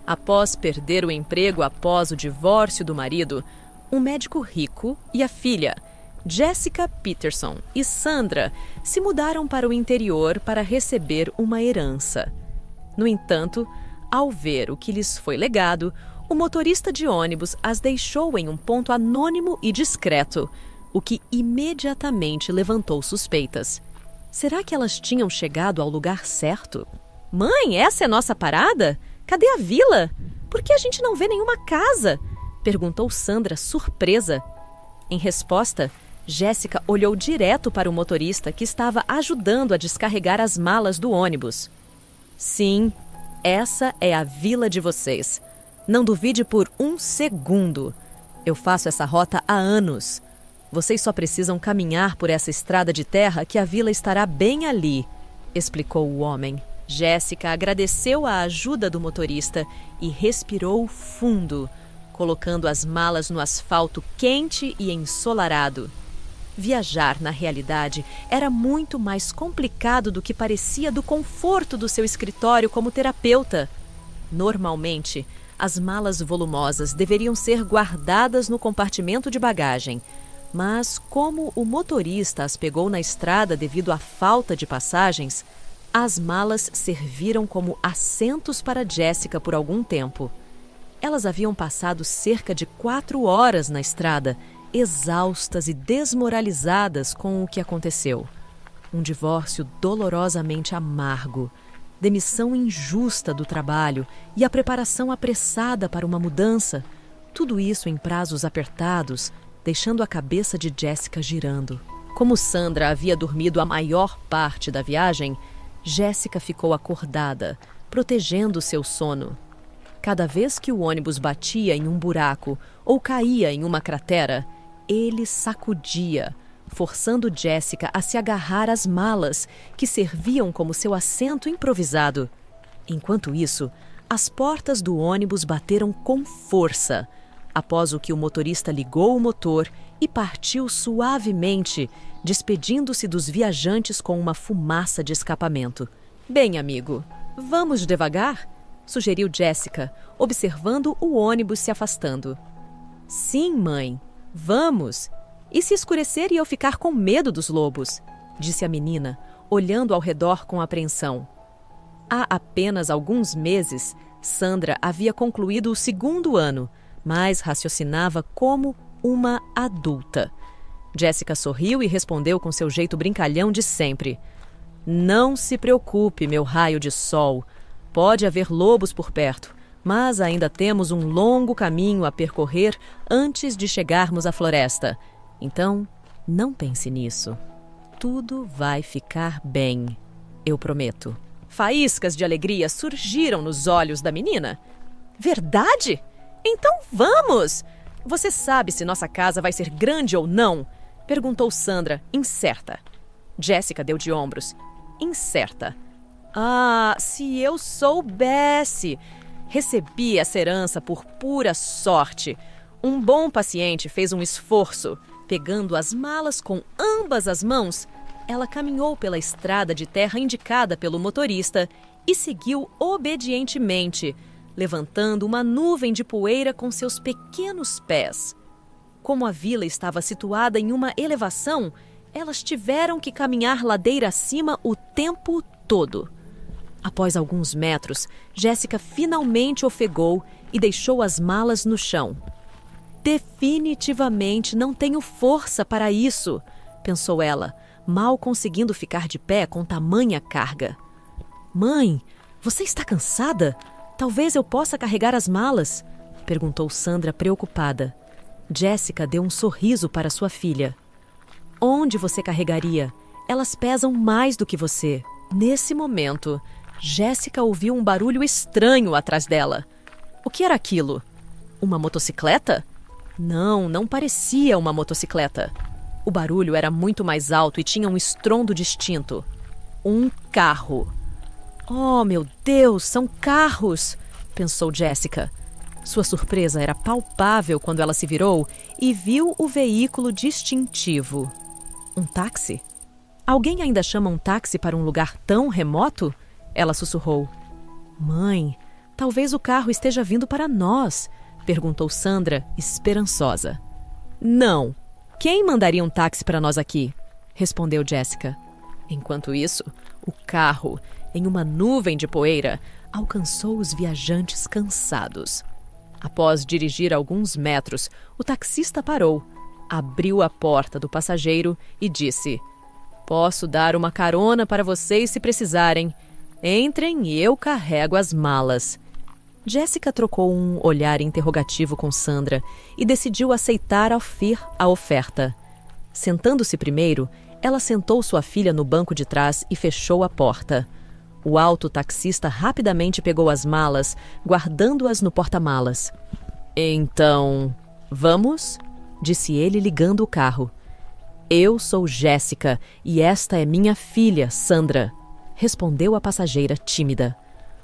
Após perder o emprego após o divórcio do marido, um médico rico e a filha, Jessica Peterson e Sandra, se mudaram para o interior para receber uma herança. No entanto, ao ver o que lhes foi legado, o motorista de ônibus as deixou em um ponto anônimo e discreto, o que imediatamente levantou suspeitas. Será que elas tinham chegado ao lugar certo? Mãe, essa é nossa parada? Cadê a vila? Por que a gente não vê nenhuma casa? Perguntou Sandra, surpresa. Em resposta, Jéssica olhou direto para o motorista que estava ajudando a descarregar as malas do ônibus. Sim, essa é a vila de vocês. Não duvide por um segundo. Eu faço essa rota há anos. Vocês só precisam caminhar por essa estrada de terra que a vila estará bem ali, explicou o homem. Jéssica agradeceu a ajuda do motorista e respirou fundo, colocando as malas no asfalto quente e ensolarado. Viajar, na realidade, era muito mais complicado do que parecia do conforto do seu escritório como terapeuta. Normalmente, as malas volumosas deveriam ser guardadas no compartimento de bagagem, mas como o motorista as pegou na estrada devido à falta de passagens, as malas serviram como assentos para Jéssica por algum tempo. Elas haviam passado cerca de 4 horas na estrada, exaustas e desmoralizadas com o que aconteceu. Um divórcio dolorosamente amargo, demissão injusta do trabalho e a preparação apressada para uma mudança, tudo isso em prazos apertados, deixando a cabeça de Jéssica girando. Como Sandra havia dormido a maior parte da viagem, Jéssica ficou acordada, protegendo seu sono. Cada vez que o ônibus batia em um buraco ou caía em uma cratera, ele sacudia, forçando Jéssica a se agarrar às malas, que serviam como seu assento improvisado. Enquanto isso, as portas do ônibus bateram com força, após o que o motorista ligou o motor e partiu suavemente, despedindo-se dos viajantes com uma fumaça de escapamento. Bem, amigo, vamos devagar? Sugeriu Jéssica, observando o ônibus se afastando. Sim, mãe, vamos. E se escurecer e eu ficar com medo dos lobos? Disse a menina, olhando ao redor com apreensão. Há apenas alguns meses, Sandra havia concluído o 2º ano, mas raciocinava como uma adulta. Jéssica sorriu e respondeu com seu jeito brincalhão de sempre. Não se preocupe, meu raio de sol. Pode haver lobos por perto, mas ainda temos um longo caminho a percorrer antes de chegarmos à floresta. Então, não pense nisso. Tudo vai ficar bem, eu prometo. Faíscas de alegria surgiram nos olhos da menina. Verdade? Então vamos! Você sabe se nossa casa vai ser grande ou não? Perguntou Sandra, incerta. Jéssica deu de ombros. Incerta. Ah, se eu soubesse! Recebi essa herança por pura sorte. Um bom paciente fez um esforço. Pegando as malas com ambas as mãos, ela caminhou pela estrada de terra indicada pelo motorista e seguiu obedientemente, levantando uma nuvem de poeira com seus pequenos pés. Como a vila estava situada em uma elevação, elas tiveram que caminhar ladeira acima o tempo todo. Após alguns metros, Jéssica finalmente ofegou e deixou as malas no chão. Definitivamente não tenho força para isso, pensou ela, mal conseguindo ficar de pé com tamanha carga. Mãe, você está cansada? Talvez eu possa carregar as malas? Perguntou Sandra preocupada. Jéssica deu um sorriso para sua filha. Onde você carregaria? Elas pesam mais do que você. Nesse momento, Jéssica ouviu um barulho estranho atrás dela. O que era aquilo? Uma motocicleta? Não, não parecia uma motocicleta. O barulho era muito mais alto e tinha um estrondo distinto. Um carro. Oh, meu Deus, são carros! Pensou Jéssica. Sua surpresa era palpável quando ela se virou e viu o veículo distintivo. Um táxi? Alguém ainda chama um táxi para um lugar tão remoto? Ela sussurrou. Mãe, Talvez o carro esteja vindo para nós, perguntou Sandra, esperançosa. Não. Quem mandaria um táxi para nós aqui? Respondeu Jessica. Enquanto isso, o carro, em uma nuvem de poeira, alcançou os viajantes cansados. Após dirigir alguns metros, o taxista parou, abriu a porta do passageiro e disse: Posso dar uma carona para vocês se precisarem. Entrem e eu carrego as malas. Jessica trocou um olhar interrogativo com Sandra e decidiu aceitar a oferta. Sentando-se primeiro, ela sentou sua filha no banco de trás e fechou a porta. O alto taxista rapidamente pegou as malas, guardando-as no porta-malas. Então, vamos? Disse ele, ligando o carro. Eu sou Jessica e esta é minha filha, Sandra, respondeu a passageira tímida.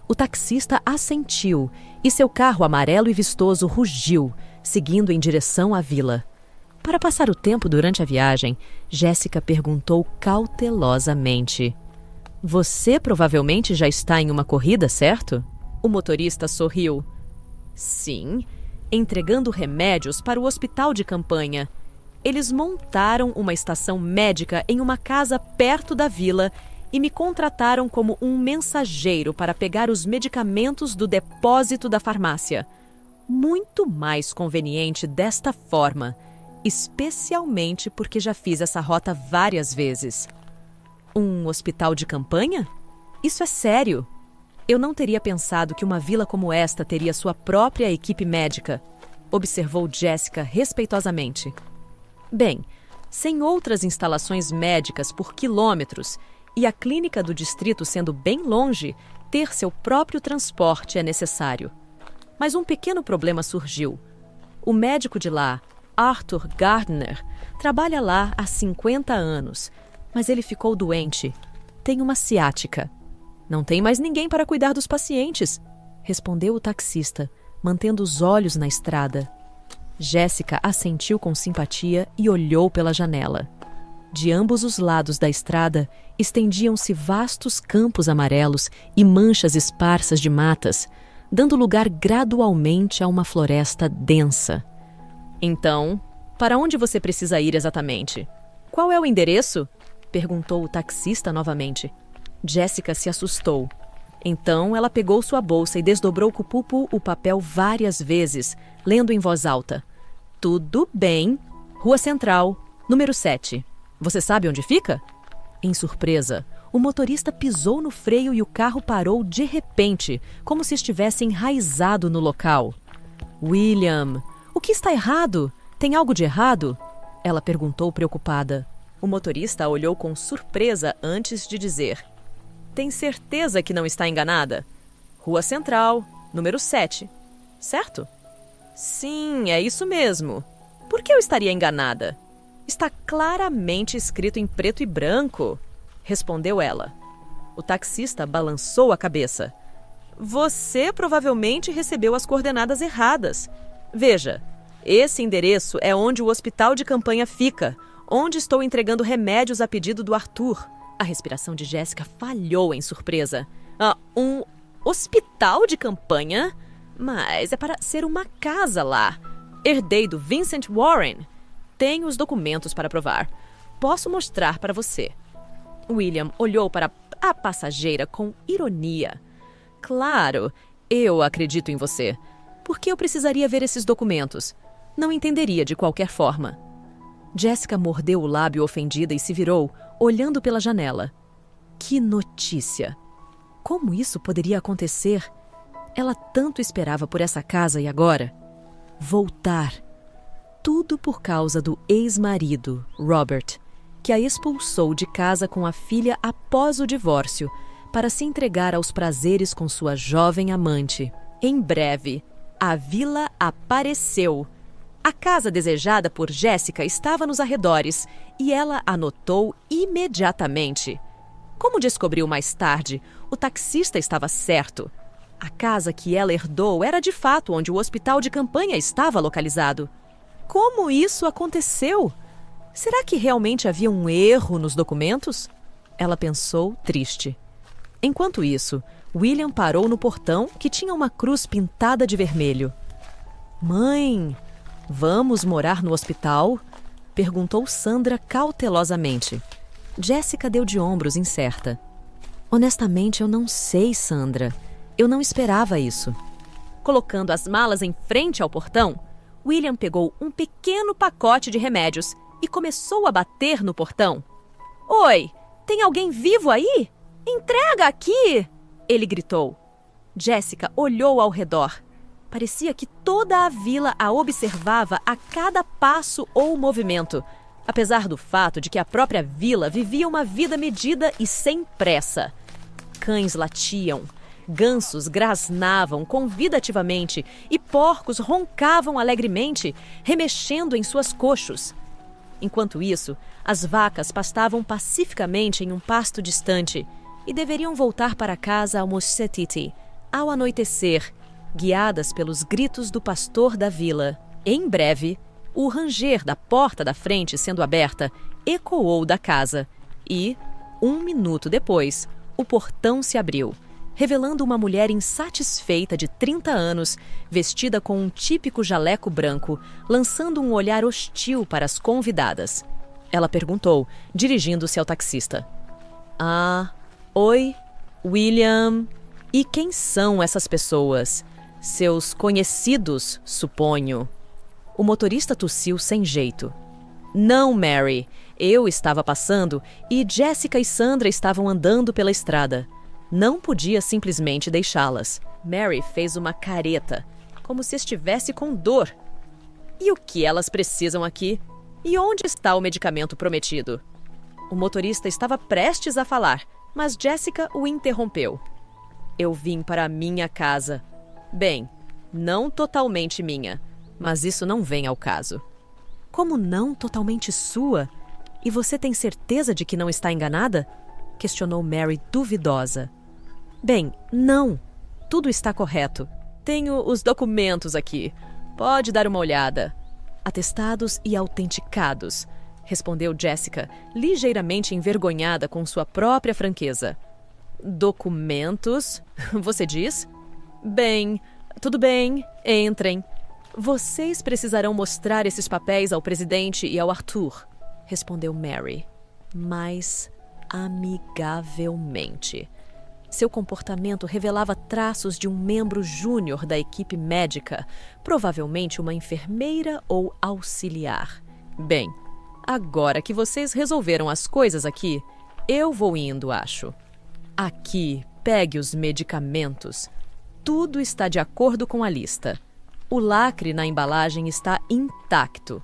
O taxista assentiu e seu carro amarelo e vistoso rugiu, seguindo em direção à vila. Para passar o tempo durante a viagem, Jessica perguntou cautelosamente: Você provavelmente já está em uma corrida, certo? O motorista sorriu. Sim, entregando remédios para o hospital de campanha. Eles montaram uma estação médica em uma casa perto da vila e me contrataram como um mensageiro para pegar os medicamentos do depósito da farmácia. Muito mais conveniente desta forma, especialmente porque já fiz essa rota várias vezes. Um hospital de campanha? Isso é sério. Eu não teria pensado que uma vila como esta teria sua própria equipe médica, observou Jessica respeitosamente. Bem, sem outras instalações médicas por quilômetros e a clínica do distrito sendo bem longe, ter seu próprio transporte é necessário. Mas um pequeno problema surgiu. O médico de lá, Arthur Gardner, trabalha lá há 50 anos, mas ele ficou doente. Tem uma ciática. Não tem mais ninguém para cuidar dos pacientes, respondeu o taxista, mantendo os olhos na estrada. Jessica assentiu com simpatia e olhou pela janela. De ambos os lados da estrada estendiam-se vastos campos amarelos e manchas esparsas de matas, dando lugar gradualmente a uma floresta densa. Então, para onde você precisa ir exatamente? Qual é o endereço? Perguntou o taxista novamente. Jessica se assustou. Então ela pegou sua bolsa e desdobrou com o papel várias vezes, lendo em voz alta. Tudo bem. Rua Central, número 7. Você sabe onde fica? Em surpresa, o motorista pisou no freio e o carro parou de repente, como se estivesse enraizado no local. William, o que está errado? Tem algo de errado? Ela perguntou preocupada. O motorista a olhou com surpresa antes de dizer: Tem certeza que não está enganada? Rua Central, número 7. Certo? Sim, é isso mesmo. Por que eu estaria enganada? Está claramente escrito em preto e branco, respondeu ela. O taxista balançou a cabeça. Você provavelmente recebeu as coordenadas erradas. Veja, esse endereço é onde o hospital de campanha fica, onde estou entregando remédios a pedido do Arthur. A respiração de Jessica falhou em surpresa. Um hospital de campanha? Mas é para ser uma casa lá. Herdei do Vincent Warren. Tenho os documentos para provar. Posso mostrar para você. William olhou para a passageira com ironia. Claro, eu acredito em você. Por que eu precisaria ver esses documentos? Não entenderia de qualquer forma. Jessica mordeu o lábio ofendida e se virou, olhando pela janela. Que notícia! Como isso poderia acontecer? Ela tanto esperava por essa casa e agora? Voltar. Tudo por causa do ex-marido, Robert, que a expulsou de casa com a filha após o divórcio, para se entregar aos prazeres com sua jovem amante. Em breve, a vila apareceu. A casa desejada por Jessica estava nos arredores e ela a notou imediatamente. Como descobriu mais tarde, o taxista estava certo. A casa que ela herdou era de fato onde o hospital de campanha estava localizado. Como isso aconteceu? Será que realmente havia um erro nos documentos? Ela pensou, triste. Enquanto isso, William parou no portão que tinha uma cruz pintada de vermelho. Mãe, vamos morar no hospital? Perguntou Sandra cautelosamente. Jessica deu de ombros incerta. Honestamente, eu não sei, Sandra. Eu não esperava isso. Colocando as malas em frente ao portão, William pegou um pequeno pacote de remédios e começou a bater no portão. Oi, tem alguém vivo aí? Entrega aqui! Ele gritou. Jessica olhou ao redor. Parecia que toda a vila a observava a cada passo ou movimento, apesar do fato de que a própria vila vivia uma vida medida e sem pressa. Cães latiam, gansos grasnavam convidativamente e porcos roncavam alegremente, remexendo em suas coxos. Enquanto isso, as vacas pastavam pacificamente em um pasto distante e deveriam voltar para casa ao Mosetiti, ao anoitecer, guiadas pelos gritos do pastor da vila. Em breve, o ranger da porta da frente sendo aberta ecoou da casa e, 1 minuto depois, o portão se abriu, revelando uma mulher insatisfeita de 30 anos, vestida com um típico jaleco branco, lançando um olhar hostil para as convidadas. Ela perguntou, dirigindo-se ao taxista. Oi, William. E quem são essas pessoas? Seus conhecidos, suponho. O motorista tossiu sem jeito. Não, Mary. Eu estava passando e Jessica e Sandra estavam andando pela estrada. Não podia simplesmente deixá-las. Mary fez uma careta, como se estivesse com dor. E o que elas precisam aqui? E onde está o medicamento prometido? O motorista estava prestes a falar, mas Jessica o interrompeu. Eu vim para a minha casa. Bem, não totalmente minha, mas isso não vem ao caso. Como não totalmente sua? E você tem certeza de que não está enganada? Questionou Mary duvidosa. Bem, não. Tudo está correto. Tenho os documentos aqui. Pode dar uma olhada. Atestados e autenticados, respondeu Jessica, ligeiramente envergonhada com sua própria franqueza. Documentos? Você diz? Bem, tudo bem. Entrem. Vocês precisarão mostrar esses papéis ao presidente e ao Arthur, respondeu Mary, mas amigavelmente. Seu comportamento revelava traços de um membro júnior da equipe médica, provavelmente uma enfermeira ou auxiliar. Bem, agora que vocês resolveram as coisas aqui, eu vou indo, acho. Aqui, pegue os medicamentos. Tudo está de acordo com a lista. O lacre na embalagem está intacto,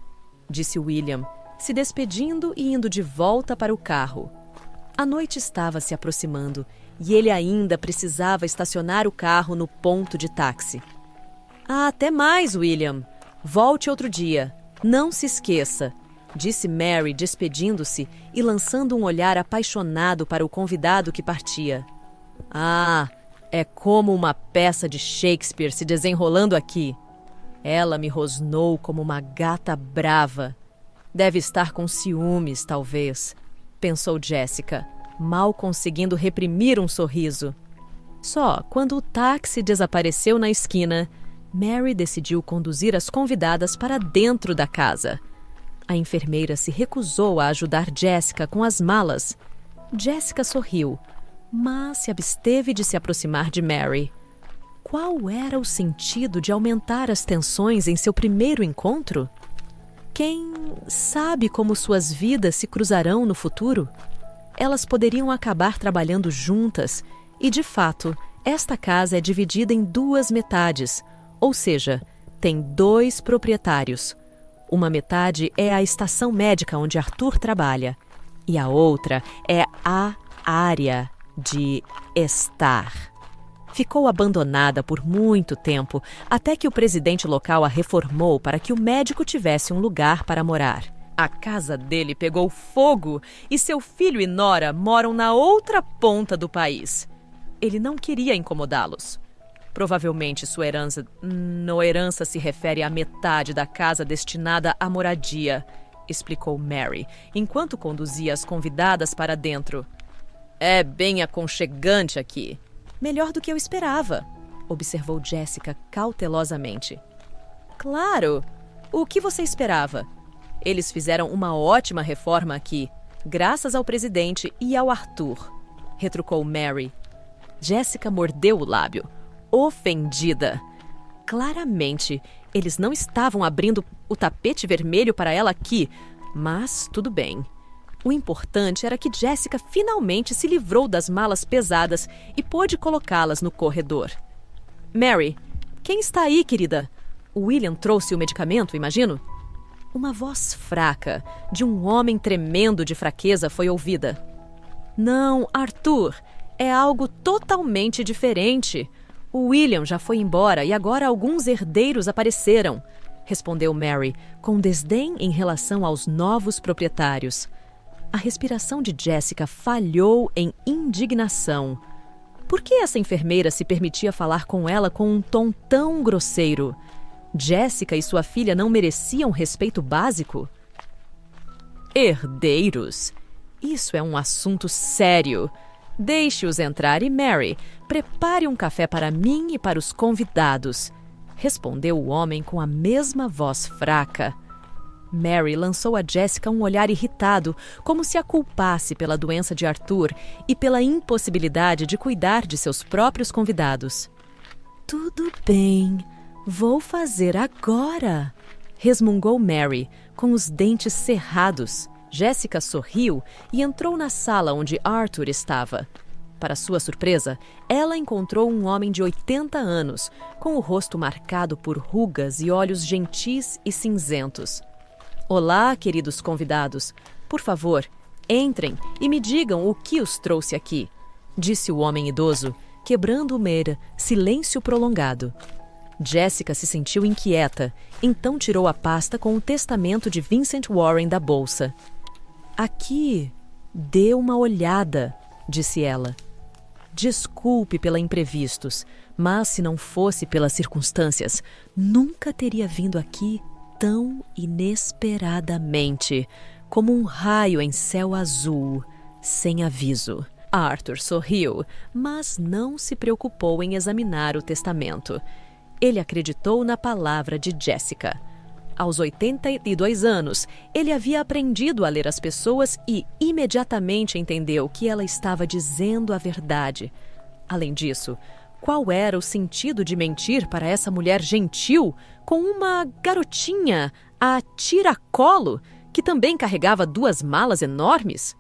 disse William, se despedindo e indo de volta para o carro. A noite estava se aproximando e ele ainda precisava estacionar o carro no ponto de táxi. Até mais, William. Volte outro dia. Não se esqueça, disse Mary, despedindo-se e lançando um olhar apaixonado para o convidado que partia. É como uma peça de Shakespeare se desenrolando aqui. Ela me rosnou como uma gata brava. Deve estar com ciúmes, talvez, pensou Jessica, mal conseguindo reprimir um sorriso. Só quando o táxi desapareceu na esquina, Mary decidiu conduzir as convidadas para dentro da casa. A enfermeira se recusou a ajudar Jessica com as malas. Jessica sorriu, mas se absteve de se aproximar de Mary. Qual era o sentido de aumentar as tensões em seu primeiro encontro? Quem sabe como suas vidas se cruzarão no futuro? Elas poderiam acabar trabalhando juntas e, de fato, esta casa é dividida em 2 metades, ou seja, tem 2 proprietários. Uma metade é a estação médica onde Arthur trabalha e a outra é a área de estar. Ficou abandonada por muito tempo, até que o presidente local a reformou para que o médico tivesse um lugar para morar. A casa dele pegou fogo e seu filho e nora moram na outra ponta do país. Ele não queria incomodá-los. Provavelmente sua herança se refere à metade da casa destinada à moradia, explicou Mary, enquanto conduzia as convidadas para dentro. É bem aconchegante aqui. Melhor do que eu esperava, observou Jessica cautelosamente. Claro! O que você esperava? Eles fizeram uma ótima reforma aqui, graças ao presidente e ao Arthur, retrucou Mary. Jessica mordeu o lábio, ofendida. Claramente, eles não estavam abrindo o tapete vermelho para ela aqui, mas tudo bem. O importante era que Jessica finalmente se livrou das malas pesadas e pôde colocá-las no corredor. Mary, quem está aí, querida? O William trouxe o medicamento, imagino? Uma voz fraca, de um homem tremendo de fraqueza, foi ouvida. Não, Arthur, é algo totalmente diferente. O William já foi embora e agora alguns herdeiros apareceram, respondeu Mary, com desdém em relação aos novos proprietários. A respiração de Jessica falhou em indignação. Por que essa enfermeira se permitia falar com ela com um tom tão grosseiro? Jessica e sua filha não mereciam respeito básico? Herdeiros? Isso é um assunto sério. Deixe-os entrar e, Mary, prepare um café para mim e para os convidados, respondeu o homem com a mesma voz fraca. Mary lançou a Jessica um olhar irritado, como se a culpasse pela doença de Arthur e pela impossibilidade de cuidar de seus próprios convidados. Tudo bem, vou fazer agora, resmungou Mary, com os dentes cerrados. Jessica sorriu e entrou na sala onde Arthur estava. Para sua surpresa, ela encontrou um homem de 80 anos, com o rosto marcado por rugas e olhos gentis e cinzentos. Olá, queridos convidados. Por favor, entrem e me digam o que os trouxe aqui, disse o homem idoso, quebrando o silêncio prolongado. Jessica se sentiu inquieta, então tirou a pasta com o testamento de Vincent Warren da bolsa. Aqui, dê uma olhada, disse ela. Desculpe pela imprevistos, mas se não fosse pelas circunstâncias, nunca teria vindo aqui tão inesperadamente, como um raio em céu azul, sem aviso. Arthur sorriu, mas não se preocupou em examinar o testamento. Ele acreditou na palavra de Jessica. Aos 82 anos, ele havia aprendido a ler as pessoas e imediatamente entendeu que ela estava dizendo a verdade. Além disso, qual era o sentido de mentir para essa mulher gentil com uma garotinha a tiracolo que também carregava 2 malas enormes?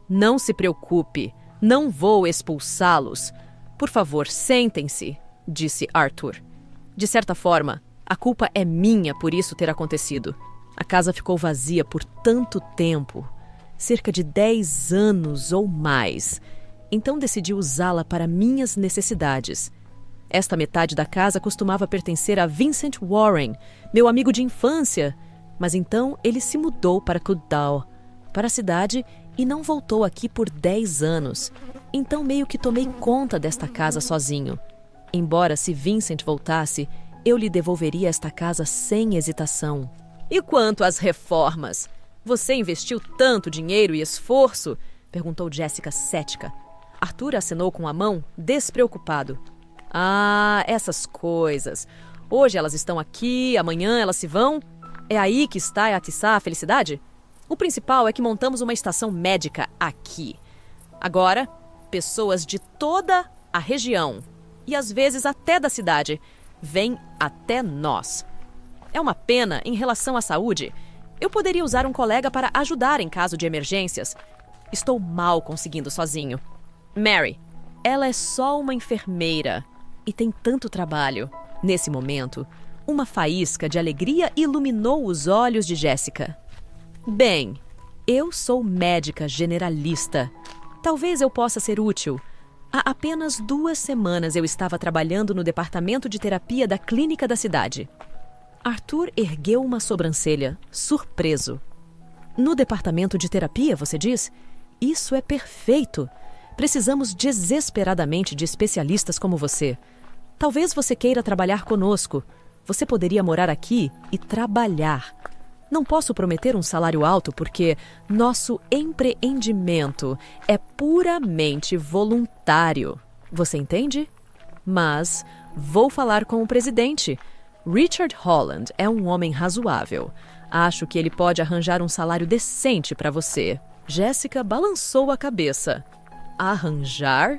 Não se preocupe, não vou expulsá-los. Por favor, sentem-se, disse Arthur. De certa forma, a culpa é minha por isso ter acontecido. A casa ficou vazia por tanto tempo, cerca de 10 anos ou mais. Então decidi usá-la para minhas necessidades. Esta metade da casa costumava pertencer a Vincent Warren, meu amigo de infância, mas então ele se mudou para Cudall, para a cidade, e não voltou aqui por 10 anos. Então meio que tomei conta desta casa sozinho. Embora se Vincent voltasse, eu lhe devolveria esta casa sem hesitação. E quanto às reformas? Você investiu tanto dinheiro e esforço? Perguntou Jessica cética. Arthur acenou com a mão, despreocupado. Ah, essas coisas. Hoje elas estão aqui, amanhã elas se vão. É aí que está a atiçar a felicidade? O principal é que montamos uma estação médica aqui. Agora, pessoas de toda a região, e às vezes até da cidade, vêm até nós. É uma pena em relação à saúde. Eu poderia usar um colega para ajudar em caso de emergências. Estou mal conseguindo sozinho. Mary, ela é só uma enfermeira e tem tanto trabalho. Nesse momento, uma faísca de alegria iluminou os olhos de Jessica. Bem, eu sou médica generalista. Talvez eu possa ser útil. Há apenas 2 semanas eu estava trabalhando no departamento de terapia da clínica da cidade. Arthur ergueu uma sobrancelha, surpreso. No departamento de terapia, você diz? Isso é perfeito. Precisamos desesperadamente de especialistas como você. Talvez você queira trabalhar conosco. Você poderia morar aqui e trabalhar. Não posso prometer um salário alto porque nosso empreendimento é puramente voluntário. Você entende? Mas vou falar com o presidente. Richard Holland é um homem razoável. Acho que ele pode arranjar um salário decente para você. Jessica balançou a cabeça. Arranjar?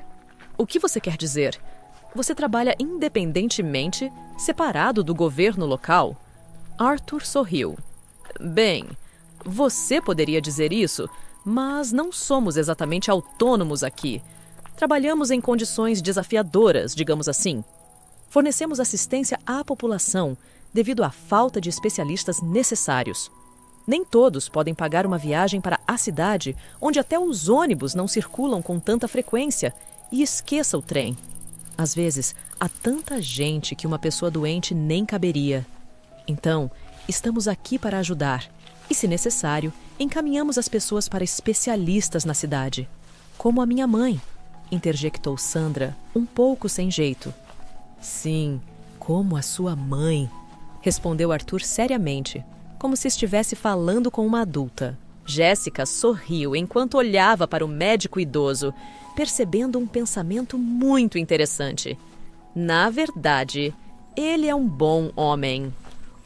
O que você quer dizer? Você trabalha independentemente, separado do governo local? Arthur sorriu. Bem, você poderia dizer isso, mas não somos exatamente autônomos aqui. Trabalhamos em condições desafiadoras, digamos assim. Fornecemos assistência à população devido à falta de especialistas necessários. Nem todos podem pagar uma viagem para a cidade, onde até os ônibus não circulam com tanta frequência, e esqueça o trem. Às vezes, há tanta gente que uma pessoa doente nem caberia. Então, estamos aqui para ajudar e, se necessário, encaminhamos as pessoas para especialistas na cidade. Como a minha mãe, interjectou Sandra, um pouco sem jeito. Sim, como a sua mãe, respondeu Arthur seriamente, como se estivesse falando com uma adulta. Jéssica sorriu enquanto olhava para o médico idoso, percebendo um pensamento muito interessante. Na verdade, ele é um bom homem.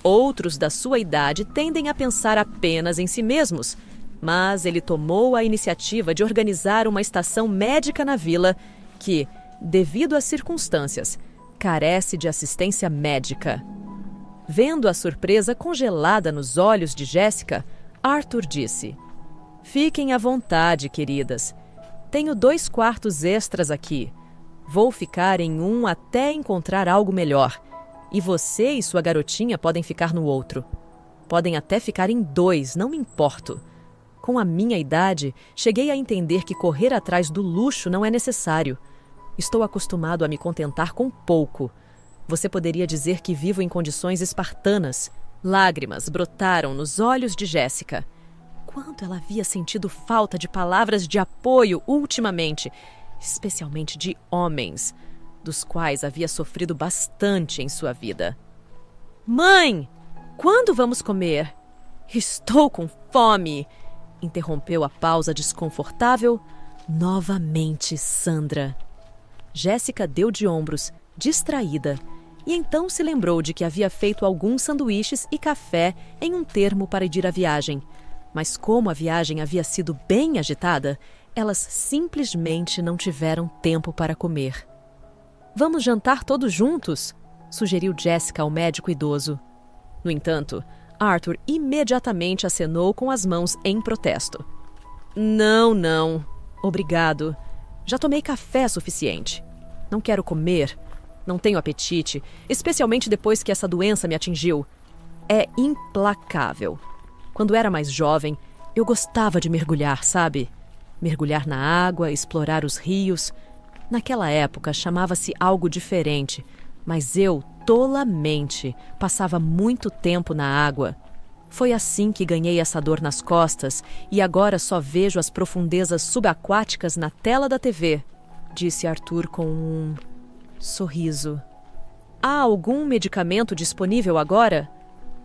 Outros da sua idade tendem a pensar apenas em si mesmos, mas ele tomou a iniciativa de organizar uma estação médica na vila que, devido às circunstâncias, carece de assistência médica. Vendo a surpresa congelada nos olhos de Jéssica, Arthur disse: Fiquem à vontade, queridas. Tenho 2 quartos extras aqui. Vou ficar em um até encontrar algo melhor. E você e sua garotinha podem ficar no outro. Podem até ficar em 2, não me importo. Com a minha idade, cheguei a entender que correr atrás do luxo não é necessário. Estou acostumado a me contentar com pouco. Você poderia dizer que vivo em condições espartanas. Lágrimas brotaram nos olhos de Jéssica. Quanto ela havia sentido falta de palavras de apoio ultimamente, especialmente de homens, dos quais havia sofrido bastante em sua vida. Mãe, quando vamos comer? Estou com fome, interrompeu a pausa desconfortável novamente Sandra. Jéssica deu de ombros, distraída, e então se lembrou de que havia feito alguns sanduíches e café em um termo para ir à viagem. Mas como a viagem havia sido bem agitada, elas simplesmente não tiveram tempo para comer. Vamos jantar todos juntos? Sugeriu Jéssica ao médico idoso. No entanto, Arthur imediatamente acenou com as mãos em protesto. Não. Obrigado. Já tomei café suficiente. Não quero comer. Não tenho apetite, especialmente depois que essa doença me atingiu. É implacável. Quando era mais jovem, eu gostava de mergulhar, sabe? Mergulhar na água, explorar os rios. Naquela época chamava-se algo diferente, mas eu, tolamente, passava muito tempo na água. Foi assim que ganhei essa dor nas costas e agora só vejo as profundezas subaquáticas na tela da TV, disse Arthur com um sorriso. Há algum medicamento disponível agora?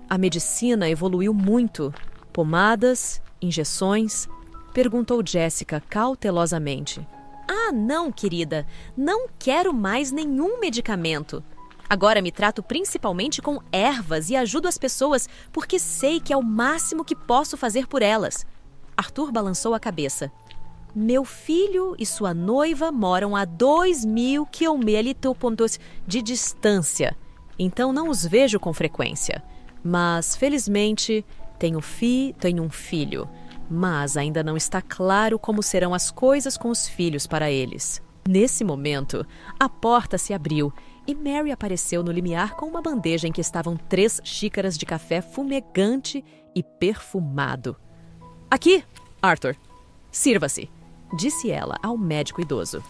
A medicina evoluiu muito. Pomadas, injeções? Perguntou Jéssica cautelosamente. Ah, não, querida. Não quero mais nenhum medicamento. Agora me trato principalmente com ervas e ajudo as pessoas porque sei que é o máximo que posso fazer por elas. Arthur balançou a cabeça. Meu filho e sua noiva moram a 2.000 quilômetros de distância, então não os vejo com frequência. Mas, felizmente, tenho um filho, mas ainda não está claro como serão as coisas com os filhos para eles. Nesse momento, a porta se abriu e Mary apareceu no limiar com uma bandeja em que estavam 3 xícaras de café fumegante e perfumado. Aqui, Arthur. Sirva-se, disse ela ao médico idoso.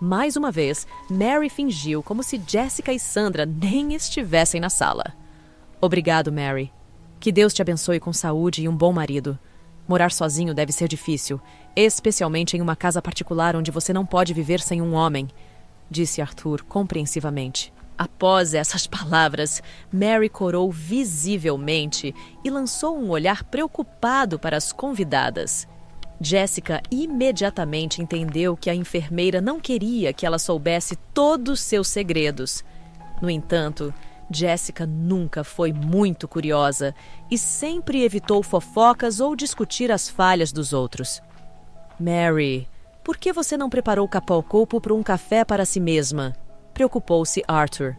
Mais uma vez, Mary fingiu como se Jéssica e Sandra nem estivessem na sala. Obrigado, Mary. Que Deus te abençoe com saúde e um bom marido. Morar sozinho deve ser difícil, especialmente em uma casa particular onde você não pode viver sem um homem, disse Arthur compreensivamente. Após essas palavras, Mary corou visivelmente e lançou um olhar preocupado para as convidadas. Jessica imediatamente entendeu que a enfermeira não queria que ela soubesse todos seus segredos. No entanto, Jessica nunca foi muito curiosa e sempre evitou fofocas ou discutir as falhas dos outros. Mary, por que você não preparou capalcopo para um café para si mesma? Preocupou-se Arthur.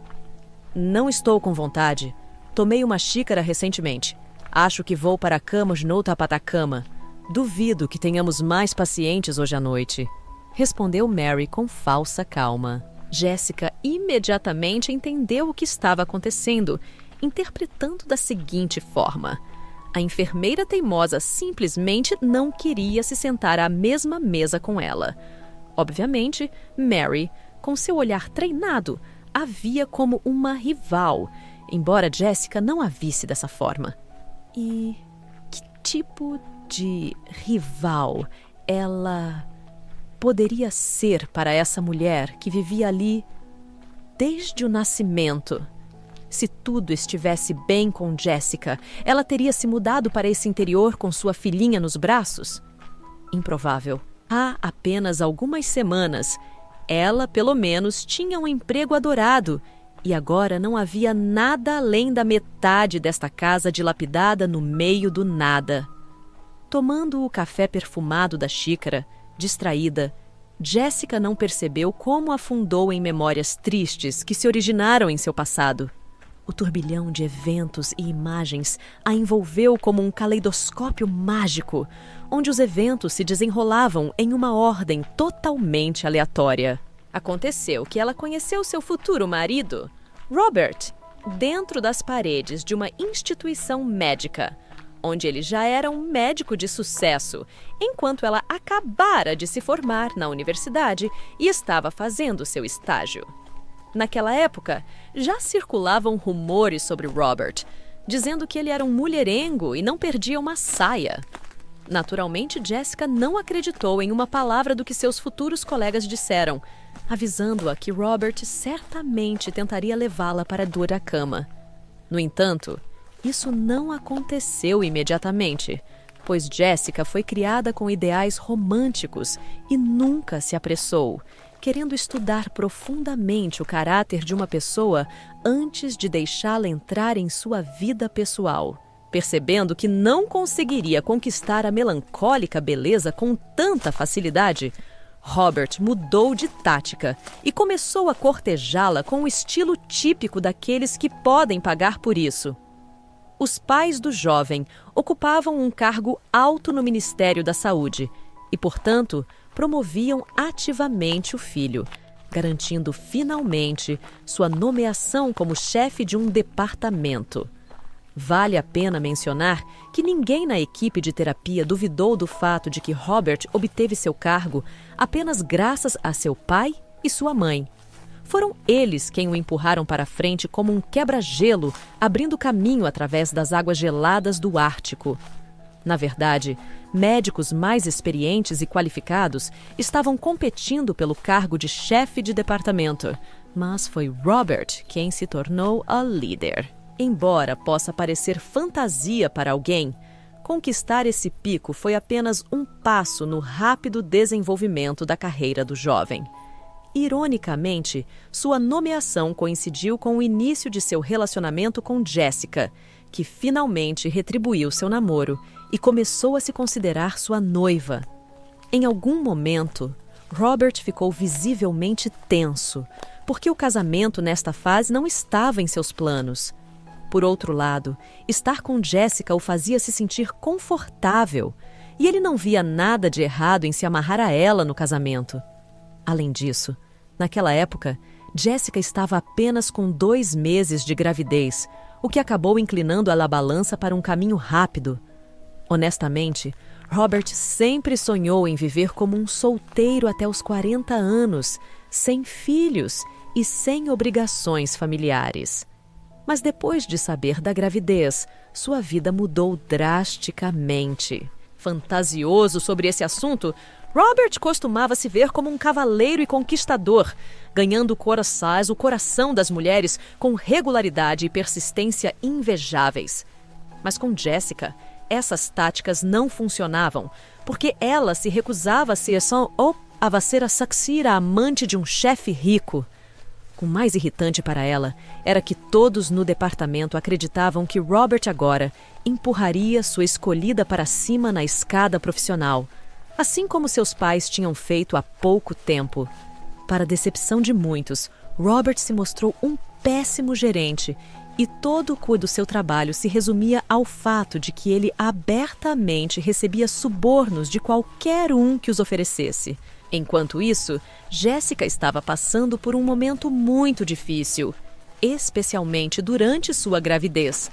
Não estou com vontade. Tomei uma xícara recentemente. Acho que vou para a cama de noutra patacama. Duvido que tenhamos mais pacientes hoje à noite. Respondeu Mary com falsa calma. Jessica imediatamente entendeu o que estava acontecendo, interpretando da seguinte forma: a enfermeira teimosa simplesmente não queria se sentar à mesma mesa com ela. Obviamente, Mary, com seu olhar treinado, a via como uma rival, embora Jessica não a visse dessa forma. E que tipo de rival ela poderia ser para essa mulher que vivia ali desde o nascimento? Se tudo estivesse bem com Jessica, ela teria se mudado para esse interior com sua filhinha nos braços? Improvável. Há apenas algumas semanas, ela, pelo menos, tinha um emprego adorado e agora não havia nada além da metade desta casa dilapidada no meio do nada. Tomando o café perfumado da xícara, distraída, Jessica não percebeu como afundou em memórias tristes que se originaram em seu passado. O turbilhão de eventos e imagens a envolveu como um caleidoscópio mágico, onde os eventos se desenrolavam em uma ordem totalmente aleatória. Aconteceu que ela conheceu seu futuro marido, Robert, dentro das paredes de uma instituição médica, onde ele já era um médico de sucesso, enquanto ela acabara de se formar na universidade e estava fazendo seu estágio. Naquela época, já circulavam rumores sobre Robert, dizendo que ele era um mulherengo e não perdia uma saia. Naturalmente, Jessica não acreditou em uma palavra do que seus futuros colegas disseram, avisando-a que Robert certamente tentaria levá-la para a dura cama. No entanto, isso não aconteceu imediatamente, pois Jessica foi criada com ideais românticos e nunca se apressou, querendo estudar profundamente o caráter de uma pessoa antes de deixá-la entrar em sua vida pessoal. Percebendo que não conseguiria conquistar a melancólica beleza com tanta facilidade, Robert mudou de tática e começou a cortejá-la com o estilo típico daqueles que podem pagar por isso. Os pais do jovem ocupavam um cargo alto no Ministério da Saúde e, portanto, promoviam ativamente o filho, garantindo finalmente sua nomeação como chefe de um departamento. Vale a pena mencionar que ninguém na equipe de terapia duvidou do fato de que Robert obteve seu cargo apenas graças a seu pai e sua mãe. Foram eles quem o empurraram para frente como um quebra-gelo, abrindo caminho através das águas geladas do Ártico. Na verdade, médicos mais experientes e qualificados estavam competindo pelo cargo de chefe de departamento, mas foi Robert quem se tornou a líder. Embora possa parecer fantasia para alguém, conquistar esse pico foi apenas um passo no rápido desenvolvimento da carreira do jovem. Ironicamente, sua nomeação coincidiu com o início de seu relacionamento com Jessica, que finalmente retribuiu seu namoro e começou a se considerar sua noiva. Em algum momento, Robert ficou visivelmente tenso, porque o casamento nesta fase não estava em seus planos. Por outro lado, estar com Jessica o fazia se sentir confortável, e ele não via nada de errado em se amarrar a ela no casamento. Além disso, naquela época, Jessica estava apenas com 2 meses de gravidez, o que acabou inclinando a balança para um caminho rápido. Honestamente, Robert sempre sonhou em viver como um solteiro até os 40 anos, sem filhos e sem obrigações familiares. Mas depois de saber da gravidez, sua vida mudou drasticamente. Fantasioso sobre esse assunto, Robert costumava se ver como um cavaleiro e conquistador, ganhando corações, o coração das mulheres com regularidade e persistência invejáveis. Mas com Jessica, essas táticas não funcionavam, porque ela se recusava a ser a amante de um chefe rico. O mais irritante para ela era que todos no departamento acreditavam que Robert agora empurraria sua escolhida para cima na escada profissional, assim como seus pais tinham feito há pouco tempo. Para a decepção de muitos, Robert se mostrou um péssimo gerente e todo o do seu trabalho se resumia ao fato de que ele abertamente recebia subornos de qualquer um que os oferecesse. Enquanto isso, Jessica estava passando por um momento muito difícil, especialmente durante sua gravidez.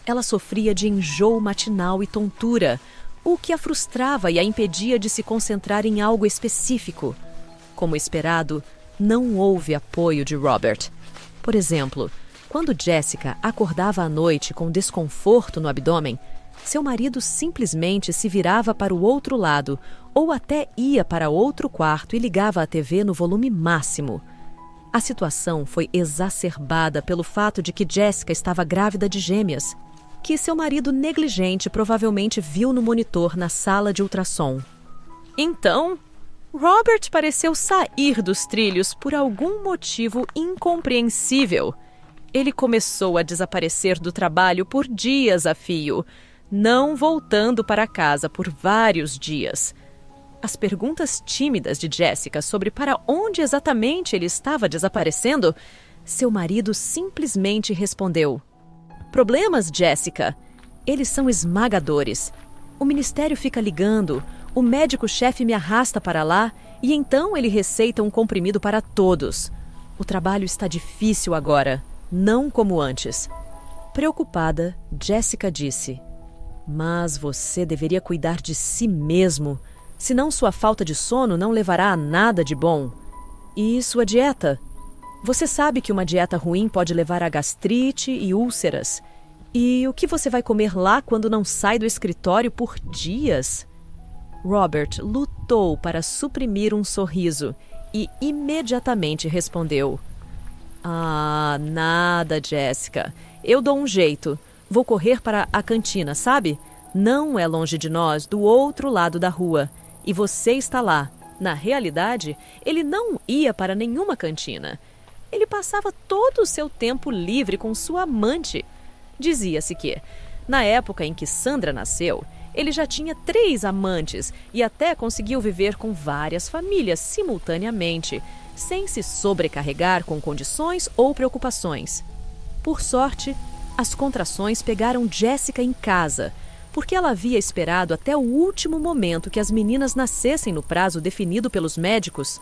Ela sofria de enjoo matinal e tontura, o que a frustrava e a impedia de se concentrar em algo específico. Como esperado, não houve apoio de Robert. Por exemplo, quando Jessica acordava à noite com desconforto no abdômen, seu marido simplesmente se virava para o outro lado ou até ia para outro quarto e ligava a TV no volume máximo. A situação foi exacerbada pelo fato de que Jessica estava grávida de gêmeas, que seu marido negligente provavelmente viu no monitor na sala de ultrassom. Então, Robert pareceu sair dos trilhos por algum motivo incompreensível. Ele começou a desaparecer do trabalho por dias a fio, não voltando para casa por vários dias. As perguntas tímidas de Jessica sobre para onde exatamente ele estava desaparecendo, seu marido simplesmente respondeu: "Problemas, Jessica? Eles são esmagadores. O ministério fica ligando, o médico-chefe me arrasta para lá e então ele receita um comprimido para todos. O trabalho está difícil agora, não como antes." Preocupada, Jessica disse: "Mas você deveria cuidar de si mesmo, senão sua falta de sono não levará a nada de bom. E sua dieta? Você sabe que uma dieta ruim pode levar a gastrite e úlceras. E o que você vai comer lá quando não sai do escritório por dias?" Robert lutou para suprimir um sorriso e imediatamente respondeu: "Ah, nada, Jessica. Eu dou um jeito. Vou correr para a cantina, sabe? Não é longe de nós, do outro lado da rua. E você está lá." Na realidade, ele não ia para nenhuma cantina. Ele passava todo o seu tempo livre com sua amante. Dizia-se que, na época em que Sandra nasceu, ele já tinha 3 amantes e até conseguiu viver com várias famílias simultaneamente, sem se sobrecarregar com condições ou preocupações. Por sorte, as contrações pegaram Jessica em casa, porque ela havia esperado até o último momento que as meninas nascessem no prazo definido pelos médicos.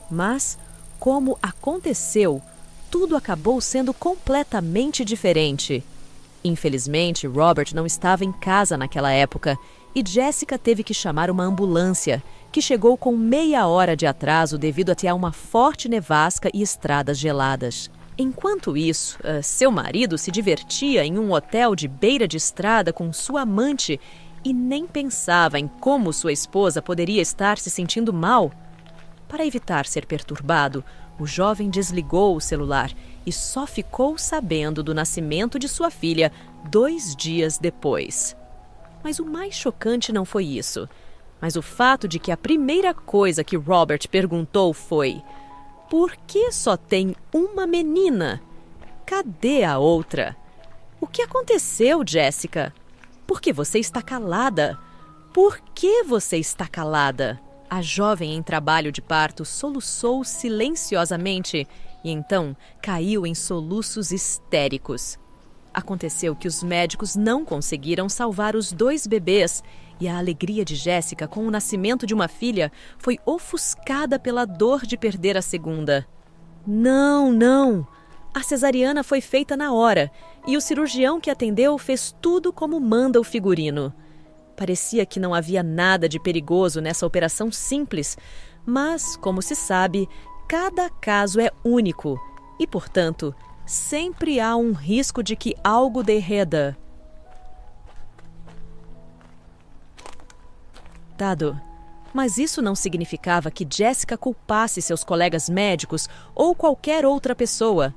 Mas, como aconteceu, tudo acabou sendo completamente diferente. Infelizmente, Robert não estava em casa naquela época e Jessica teve que chamar uma ambulância, que chegou com meia hora de atraso devido a uma forte nevasca e estradas geladas. Enquanto isso, seu marido se divertia em um hotel de beira de estrada com sua amante e nem pensava em como sua esposa poderia estar se sentindo mal. Para evitar ser perturbado, o jovem desligou o celular e só ficou sabendo do nascimento de sua filha 2 dias depois. Mas o mais chocante não foi isso, mas o fato de que a primeira coisa que Robert perguntou foi: "Por que só tem uma menina? Cadê a outra? O que aconteceu, Jessica? Por que você está calada? Por que você está calada?" A jovem em trabalho de parto soluçou silenciosamente e então caiu em soluços histéricos. Aconteceu que os médicos não conseguiram salvar os 2 bebês e a alegria de Jessica com o nascimento de uma filha foi ofuscada pela dor de perder a segunda. Não, não! A cesariana foi feita na hora e o cirurgião que atendeu fez tudo como manda o figurino. Parecia que não havia nada de perigoso nessa operação simples, mas, como se sabe, cada caso é único e, portanto, sempre há um risco de que algo dê errado. Dado, Mas isso não significava que Jessica culpasse seus colegas médicos ou qualquer outra pessoa.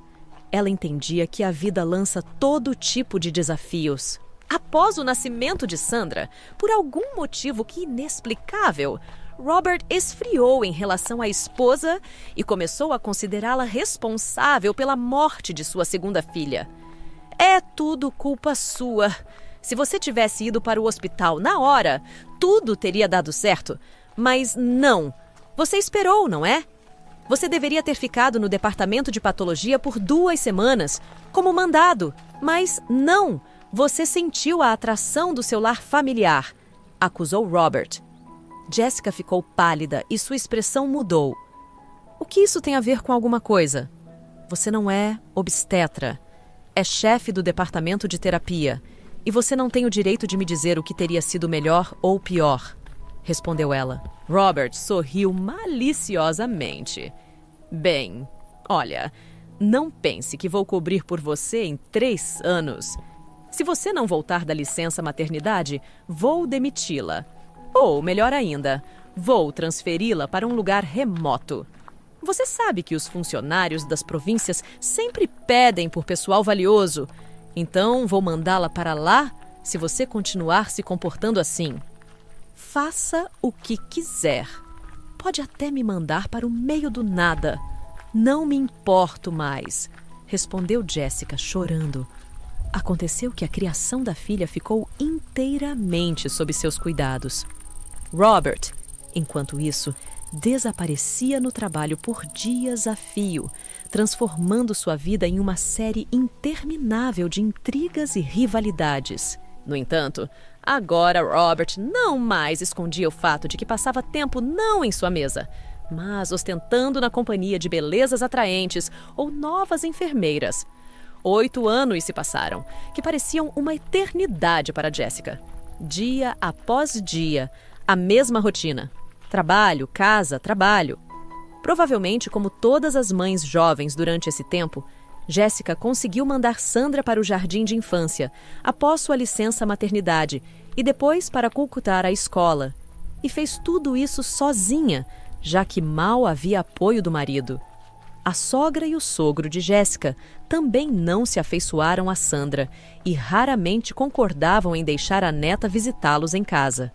Ela entendia que a vida lança todo tipo de desafios. Após o nascimento de Sandra, por algum motivo que inexplicável, Robert esfriou em relação à esposa e começou a considerá-la responsável pela morte de sua segunda filha. É tudo culpa sua. Se você tivesse ido para o hospital na hora, tudo teria dado certo. Mas não. Você esperou, não é? Você deveria ter ficado no departamento de patologia por 2 semanas, como mandado. Mas não. Você sentiu a atração do seu lar familiar, acusou Robert. Jessica ficou pálida e sua expressão mudou. O que isso tem a ver com alguma coisa? Você não é obstetra. É chefe do departamento de terapia. E você não tem o direito de me dizer o que teria sido melhor ou pior, respondeu ela. Robert sorriu maliciosamente. Bem, olha, não pense que vou cobrir por você em 3 anos. Se você não voltar da licença maternidade, vou demiti-la. Ou, melhor ainda, vou transferi-la para um lugar remoto. Você sabe que os funcionários das províncias sempre pedem por pessoal valioso. Então, vou mandá-la para lá se você continuar se comportando assim. Faça o que quiser. Pode até me mandar para o meio do nada. Não me importo mais, respondeu Jessica, chorando. Aconteceu que a criação da filha ficou inteiramente sob seus cuidados. Robert, enquanto isso, desaparecia no trabalho por dias a fio, transformando sua vida em uma série interminável de intrigas e rivalidades. No entanto, agora Robert não mais escondia o fato de que passava tempo não em sua mesa, mas ostentando na companhia de belezas atraentes ou novas enfermeiras. 8 anos se passaram, que pareciam uma eternidade para Jessica. Dia após dia, a mesma rotina. Trabalho, casa, trabalho. Provavelmente, como todas as mães jovens durante esse tempo, Jessica conseguiu mandar Sandra para o jardim de infância, após sua licença maternidade, e depois para Calcutá a escola. E fez tudo isso sozinha, já que mal havia apoio do marido. A sogra e o sogro de Jessica também não se afeiçoaram a Sandra e raramente concordavam em deixar a neta visitá-los em casa.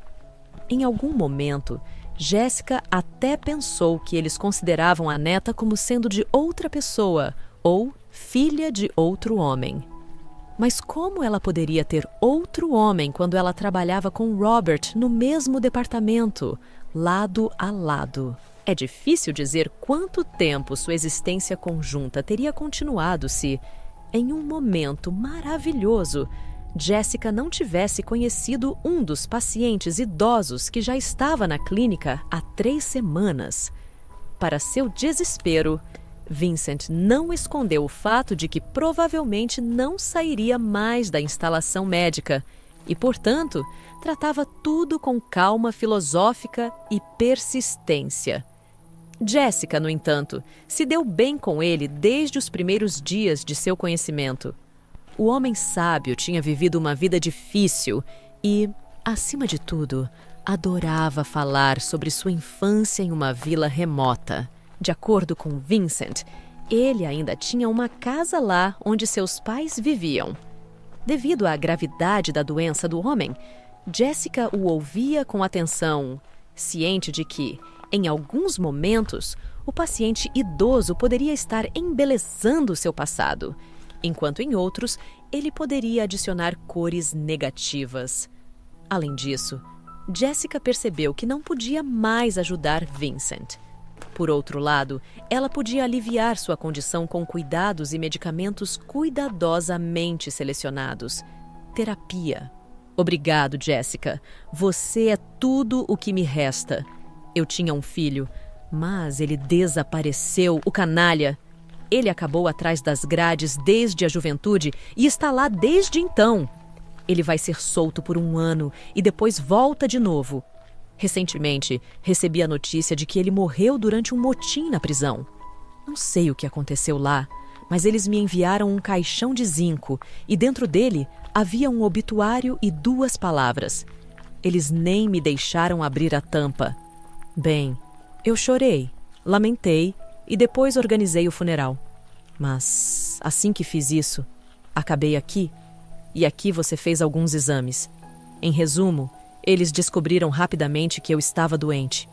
Em algum momento, Jessica até pensou que eles consideravam a neta como sendo de outra pessoa ou filha de outro homem. Mas como ela poderia ter outro homem quando ela trabalhava com Robert no mesmo departamento, lado a lado? É difícil dizer quanto tempo sua existência conjunta teria continuado se, em um momento maravilhoso, Jessica não tivesse conhecido um dos pacientes idosos que já estava na clínica há 3 semanas. Para seu desespero, Vincent não escondeu o fato de que provavelmente não sairia mais da instalação médica e, portanto, tratava tudo com calma filosófica e persistência. Jessica, no entanto, se deu bem com ele desde os primeiros dias de seu conhecimento. O homem sábio tinha vivido uma vida difícil e, acima de tudo, adorava falar sobre sua infância em uma vila remota. De acordo com Vincent, ele ainda tinha uma casa lá onde seus pais viviam. Devido à gravidade da doença do homem, Jessica o ouvia com atenção, ciente de que, em alguns momentos, o paciente idoso poderia estar embelezando seu passado, enquanto em outros ele poderia adicionar cores negativas. Além disso, Jessica percebeu que não podia mais ajudar Vincent. Por outro lado, ela podia aliviar sua condição com cuidados e medicamentos cuidadosamente selecionados. Terapia. Obrigado, Jessica. Você é tudo o que me resta. Eu tinha um filho, mas ele desapareceu, o canalha. Ele acabou atrás das grades desde a juventude e está lá desde então. Ele vai ser solto por 1 ano e depois volta de novo. Recentemente, recebi a notícia de que ele morreu durante um motim na prisão. Não sei o que aconteceu lá, mas eles me enviaram um caixão de zinco e dentro dele havia um obituário e 2 palavras. Eles nem me deixaram abrir a tampa. Bem, eu chorei, lamentei e depois organizei o funeral. Mas, assim que fiz isso, acabei aqui, e aqui você fez alguns exames. Em resumo, eles descobriram rapidamente que eu estava doente.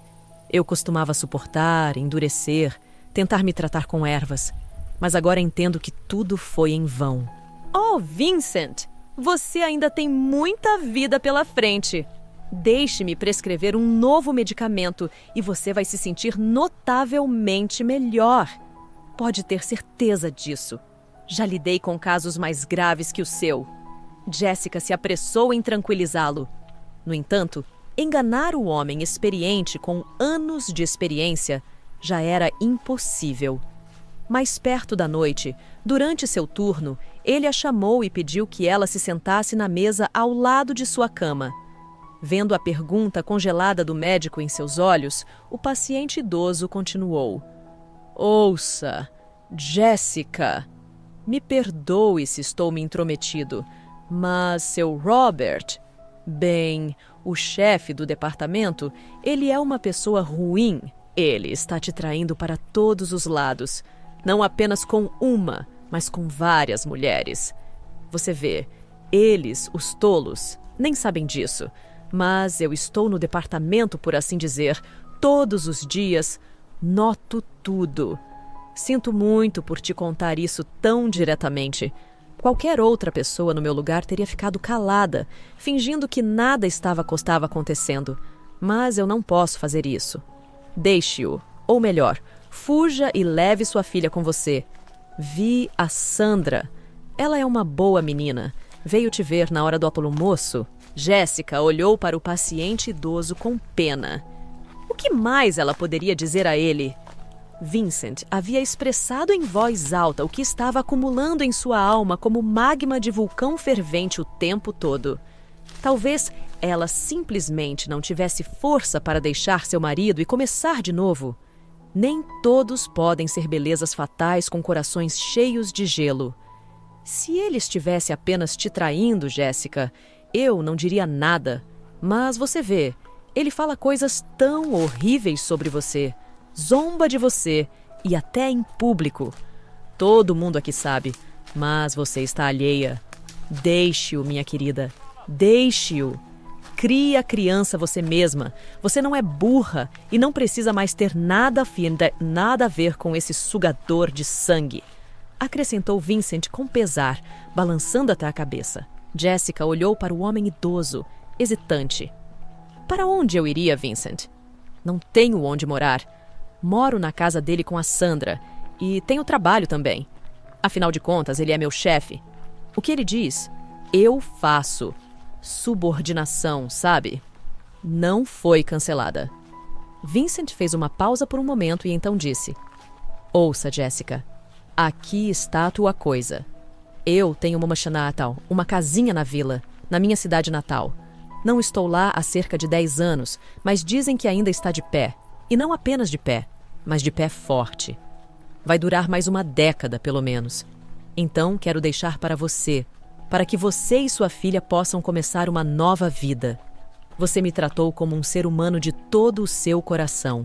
Eu costumava suportar, endurecer, tentar me tratar com ervas, mas agora entendo que tudo foi em vão. Oh, Vincent! Você ainda tem muita vida pela frente. Deixe-me prescrever um novo medicamento e você vai se sentir notavelmente melhor. Pode ter certeza disso. Já lidei com casos mais graves que o seu. Jessica se apressou em tranquilizá-lo. No entanto, enganar o homem experiente com anos de experiência já era impossível. Mais perto da noite, durante seu turno, ele a chamou e pediu que ela se sentasse na mesa ao lado de sua cama. Vendo a pergunta congelada do médico em seus olhos, o paciente idoso continuou. Ouça, Jessica, me perdoe se estou me intrometido, mas seu Robert, bem, o chefe do departamento, ele é uma pessoa ruim. Ele está te traindo para todos os lados, não apenas com uma, mas com várias mulheres. Você vê, eles, os tolos, nem sabem disso, mas eu estou no departamento, por assim dizer, todos os dias, noto tudo. Sinto muito por te contar isso tão diretamente. Qualquer outra pessoa no meu lugar teria ficado calada, fingindo que nada estava acontecendo. Mas eu não posso fazer isso. Deixe-o, ou melhor, fuja e leve sua filha com você. Vi a Sandra. Ela é uma boa menina. Veio te ver na hora do almoço. Jessica olhou para o paciente idoso com pena. O que mais ela poderia dizer a ele? Vincent havia expressado em voz alta o que estava acumulando em sua alma como magma de vulcão fervente o tempo todo. Talvez ela simplesmente não tivesse força para deixar seu marido e começar de novo. Nem todos podem ser belezas fatais com corações cheios de gelo. Se ele estivesse apenas te traindo, Jessica, eu não diria nada. Mas você vê, ele fala coisas tão horríveis sobre você. Zomba de você, e até em público. Todo mundo aqui sabe, mas você está alheia. Deixe-o, minha querida. Deixe-o. Crie a criança você mesma. Você não é burra e não precisa mais ter nada a ver com esse sugador de sangue. Acrescentou Vincent com pesar, balançando até a cabeça. Jessica olhou para o homem idoso, hesitante. Para onde eu iria, Vincent? Não tenho onde morar. Moro na casa dele com a Sandra e tenho trabalho também. Afinal de contas, ele é meu chefe. O que ele diz, eu faço. Subordinação, sabe? Não foi cancelada. Vincent fez uma pausa por um momento e então disse: Ouça, Jessica, aqui está a tua coisa. Eu tenho uma mansion natal, uma casinha na vila, na minha cidade natal. Não estou lá há cerca de 10 anos, mas dizem que ainda está de pé. E não apenas de pé, mas de pé forte. Vai durar mais uma década, pelo menos. Então, quero deixar para você, para que você e sua filha possam começar uma nova vida. Você me tratou como um ser humano de todo o seu coração.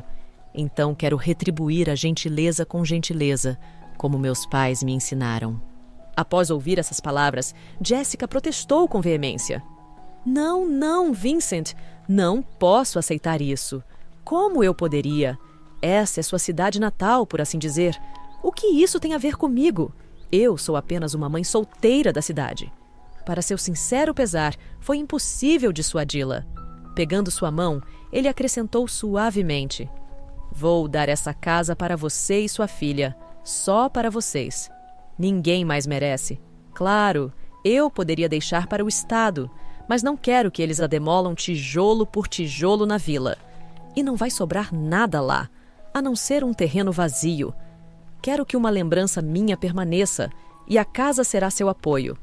Então, quero retribuir a gentileza com gentileza, como meus pais me ensinaram. Após ouvir essas palavras, Jessica protestou com veemência. Não, não, Vincent, não posso aceitar isso. Como eu poderia? Essa é sua cidade natal, por assim dizer. O que isso tem a ver comigo? Eu sou apenas uma mãe solteira da cidade. Para seu sincero pesar, foi impossível dissuadi-la. Pegando sua mão, ele acrescentou suavemente: Vou dar essa casa para você e sua filha, só para vocês. Ninguém mais merece. Claro, eu poderia deixar para o Estado, mas não quero que eles a demolam tijolo por tijolo na vila. E não vai sobrar nada lá, a não ser um terreno vazio. Quero que uma lembrança minha permaneça, e a casa será seu apoio.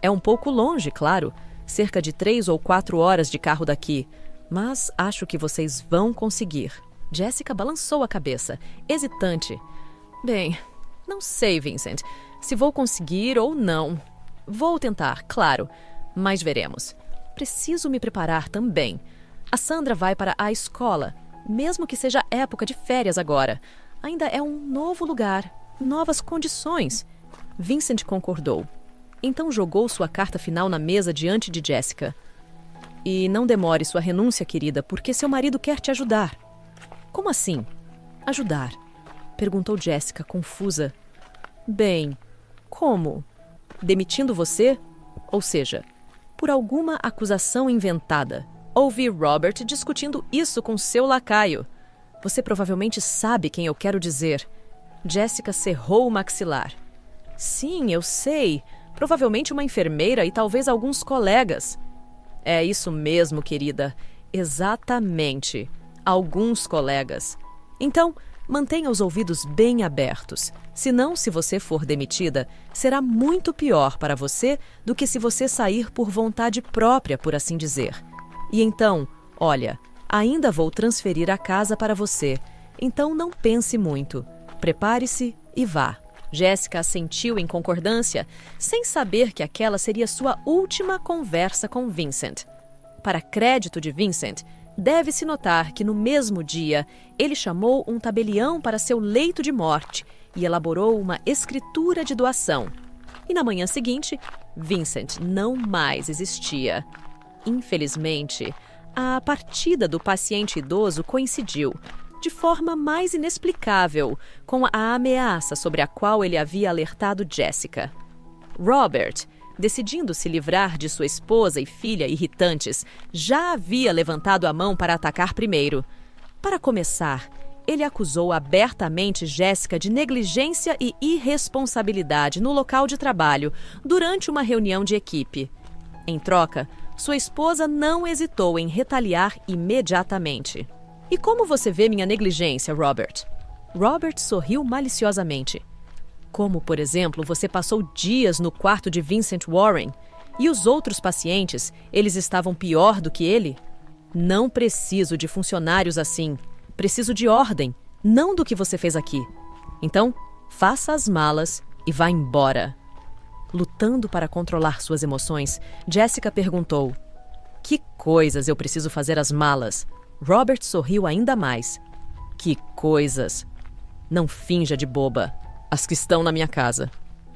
É um pouco longe, claro, cerca de 3 ou 4 horas de carro daqui, mas acho que vocês vão conseguir. Jessica balançou a cabeça, hesitante. Bem, não sei, Vincent, se vou conseguir ou não. Vou tentar, claro, mas veremos. Preciso me preparar também. A Sandra vai para a escola. Mesmo que seja época de férias agora, ainda é um novo lugar, novas condições. Vincent concordou. Então jogou sua carta final na mesa diante de Jessica. E não demore sua renúncia, querida, porque seu marido quer te ajudar. Como assim? Ajudar? Perguntou Jessica, confusa. Bem, como? Demitindo você? Ou seja, por alguma acusação inventada. Ouvi Robert discutindo isso com seu lacaio. Você provavelmente sabe quem eu quero dizer. Jessica cerrou o maxilar. Sim, eu sei. Provavelmente uma enfermeira e talvez alguns colegas. É isso mesmo, querida. Exatamente. Alguns colegas. Então, mantenha os ouvidos bem abertos. Senão, se você for demitida, será muito pior para você do que se você sair por vontade própria, por assim dizer. E então, olha, ainda vou transferir a casa para você. Então não pense muito. Prepare-se e vá. Jessica assentiu em concordância, sem saber que aquela seria sua última conversa com Vincent. Para crédito de Vincent, deve-se notar que no mesmo dia ele chamou um tabelião para seu leito de morte e elaborou uma escritura de doação. E na manhã seguinte, Vincent não mais existia. Infelizmente, a partida do paciente idoso coincidiu, de forma mais inexplicável, com a ameaça sobre a qual ele havia alertado Jessica. Robert, decidindo se livrar de sua esposa e filha irritantes, já havia levantado a mão para atacar primeiro. Para começar, ele acusou abertamente Jessica de negligência e irresponsabilidade no local de trabalho durante uma reunião de equipe. Em troca, sua esposa não hesitou em retaliar imediatamente. E como você vê minha negligência, Robert? Robert sorriu maliciosamente. Como, por exemplo, você passou dias no quarto de Vincent Warren e os outros pacientes, eles estavam pior do que ele? Não preciso de funcionários assim. Preciso de ordem, não do que você fez aqui. Então, faça as malas e vá embora. Lutando para controlar suas emoções, Jessica perguntou: que coisas eu preciso fazer as malas? Robert sorriu ainda mais. Que coisas? Não finja de boba. As que estão na minha casa.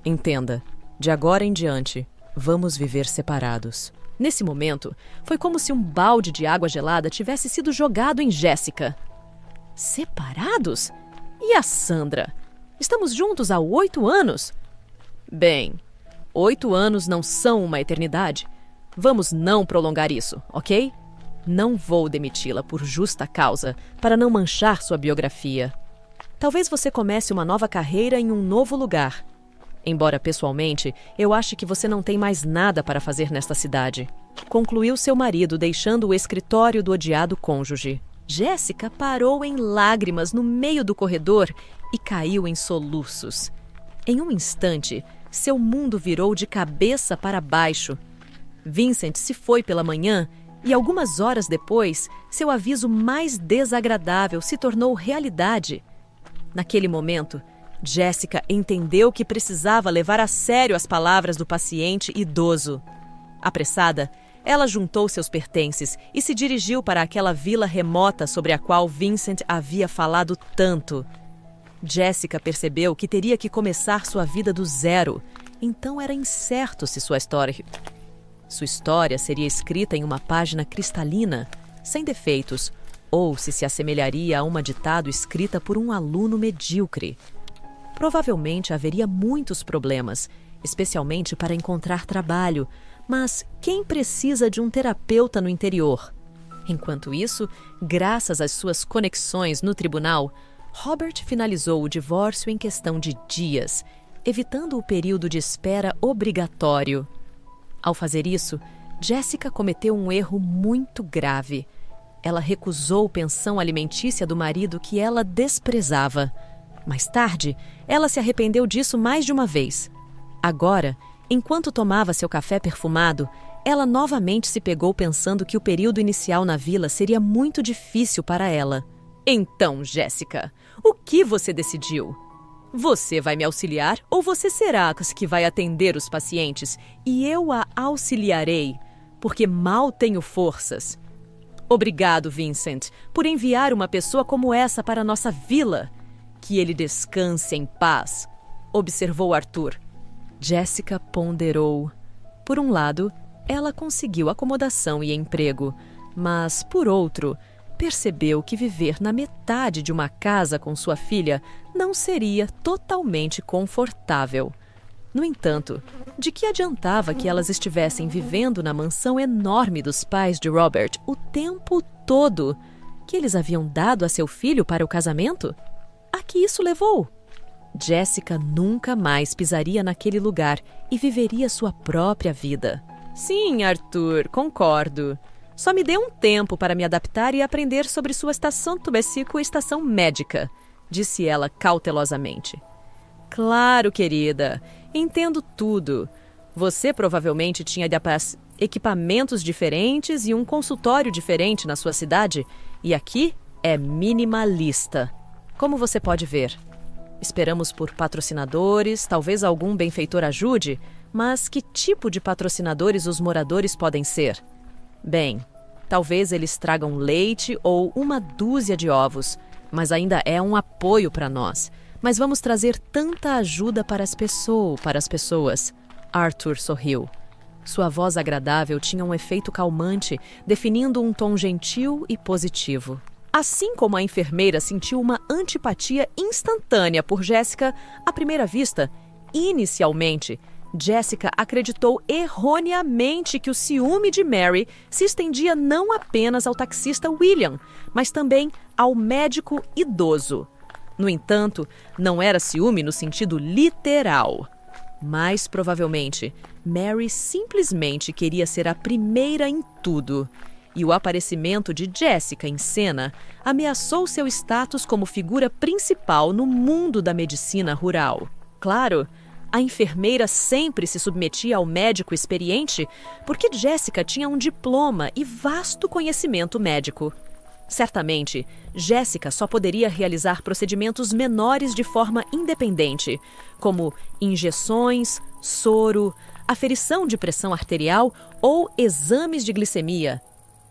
Entenda, de agora em diante, vamos viver separados. Nesse momento, foi como se um balde de água gelada tivesse sido jogado em Jessica. Separados? E a Sandra? Estamos juntos há 8 anos? Bem, 8 anos não são uma eternidade. Vamos não prolongar isso, ok? Não vou demiti-la por justa causa, para não manchar sua biografia. Talvez você comece uma nova carreira em um novo lugar. Embora, pessoalmente, eu ache que você não tem mais nada para fazer nesta cidade. Concluiu seu marido, deixando o escritório do odiado cônjuge. Jessica parou em lágrimas no meio do corredor e caiu em soluços. Em um instante, seu mundo virou de cabeça para baixo. Vincent se foi pela manhã e, algumas horas depois, seu aviso mais desagradável se tornou realidade. Naquele momento, Jessica entendeu que precisava levar a sério as palavras do paciente idoso. Apressada, ela juntou seus pertences e se dirigiu para aquela vila remota sobre a qual Vincent havia falado tanto. Jessica percebeu que teria que começar sua vida do zero, então era incerto se sua história seria escrita em uma página cristalina, sem defeitos, ou se assemelharia a uma ditado escrita por um aluno medíocre. Provavelmente haveria muitos problemas, especialmente para encontrar trabalho, mas quem precisa de um terapeuta no interior? Enquanto isso, graças às suas conexões no tribunal, Robert finalizou o divórcio em questão de dias, evitando o período de espera obrigatório. Ao fazer isso, Jessica cometeu um erro muito grave. Ela recusou pensão alimentícia do marido que ela desprezava. Mais tarde, ela se arrependeu disso mais de uma vez. Agora, enquanto tomava seu café perfumado, ela novamente se pegou pensando que o período inicial na vila seria muito difícil para ela. Então, Jessica, o que você decidiu? Você vai me auxiliar ou você será a que vai atender os pacientes e eu a auxiliarei, porque mal tenho forças? Obrigado, Vincent, por enviar uma pessoa como essa para nossa vila. Que ele descanse em paz, observou Arthur. Jessica ponderou. Por um lado, ela conseguiu acomodação e emprego, mas, por outro, percebeu que viver na metade de uma casa com sua filha não seria totalmente confortável. No entanto, de que adiantava que elas estivessem vivendo na mansão enorme dos pais de Robert o tempo todo, que eles haviam dado a seu filho para o casamento? A que isso levou? Jessica nunca mais pisaria naquele lugar e viveria sua própria vida. Sim, Arthur, concordo. Só me dê um tempo para me adaptar e aprender sobre sua estação tubérculo e estação médica, disse ela cautelosamente. Claro, querida. Entendo tudo. Você provavelmente tinha equipamentos diferentes e um consultório diferente na sua cidade, e aqui é minimalista. Como você pode ver. Esperamos por patrocinadores, talvez algum benfeitor ajude, mas que tipo de patrocinadores os moradores podem ser? Bem, talvez eles tragam leite ou uma dúzia de ovos, mas ainda é um apoio para nós. Mas vamos trazer tanta ajuda para as pessoas. Arthur sorriu. Sua voz agradável tinha um efeito calmante, definindo um tom gentil e positivo. Assim como a enfermeira sentiu uma antipatia instantânea por Jessica à primeira vista, inicialmente, Jessica acreditou erroneamente que o ciúme de Mary se estendia não apenas ao taxista William, mas também ao médico idoso. No entanto, não era ciúme no sentido literal. Mais provavelmente, Mary simplesmente queria ser a primeira em tudo. E o aparecimento de Jessica em cena ameaçou seu status como figura principal no mundo da medicina rural. Claro, a enfermeira sempre se submetia ao médico experiente porque Jessica tinha um diploma e vasto conhecimento médico. Certamente, Jessica só poderia realizar procedimentos menores de forma independente, como injeções, soro, aferição de pressão arterial ou exames de glicemia.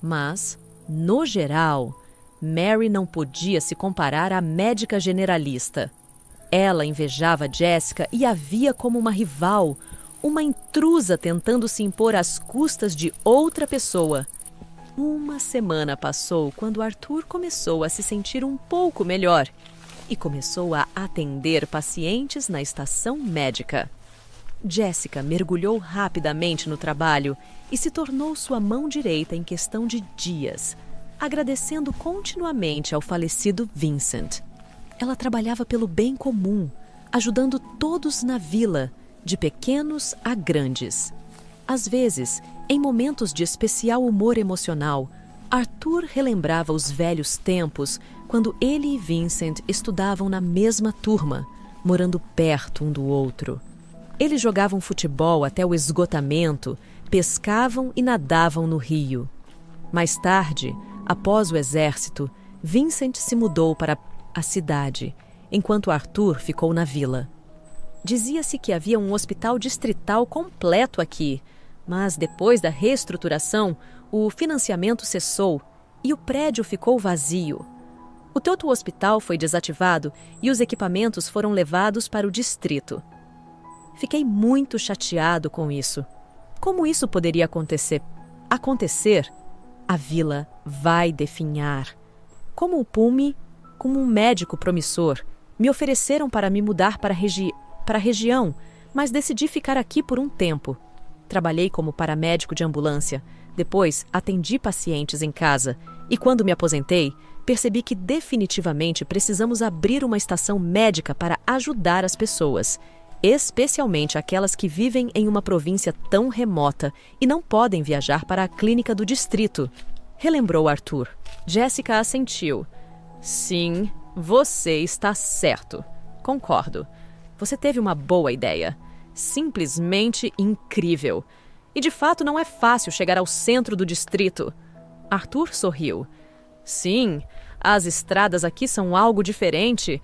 Mas, no geral, Mary não podia se comparar à médica generalista. Ela invejava Jessica e a via como uma rival, uma intrusa tentando se impor às custas de outra pessoa. Uma semana passou quando Arthur começou a se sentir um pouco melhor e começou a atender pacientes na estação médica. Jessica mergulhou rapidamente no trabalho e se tornou sua mão direita em questão de dias, agradecendo continuamente ao falecido Vincent. Ela trabalhava pelo bem comum, ajudando todos na vila, de pequenos a grandes. Às vezes, em momentos de especial humor emocional, Arthur relembrava os velhos tempos quando ele e Vincent estudavam na mesma turma, morando perto um do outro. Eles jogavam futebol até o esgotamento, pescavam e nadavam no rio. Mais tarde, após o exército, Vincent se mudou para a cidade, enquanto Arthur ficou na vila. Dizia-se que havia um hospital distrital completo aqui, mas depois da reestruturação, o financiamento cessou e o prédio ficou vazio. O Toto Hospital foi desativado e os equipamentos foram levados para o distrito. Fiquei muito chateado com isso. Como isso poderia acontecer? A vila vai definhar. Como o Pume, como um médico promissor, me ofereceram para me mudar para a região, mas decidi ficar aqui por um tempo. Trabalhei como paramédico de ambulância, depois atendi pacientes em casa e quando me aposentei, percebi que definitivamente precisamos abrir uma estação médica para ajudar as pessoas, especialmente aquelas que vivem em uma província tão remota e não podem viajar para a clínica do distrito. Relembrou Arthur. Jessica assentiu. Sim, você está certo. Concordo. Você teve uma boa ideia. Simplesmente incrível. E de fato não é fácil chegar ao centro do distrito. Arthur sorriu. Sim, as estradas aqui são algo diferente.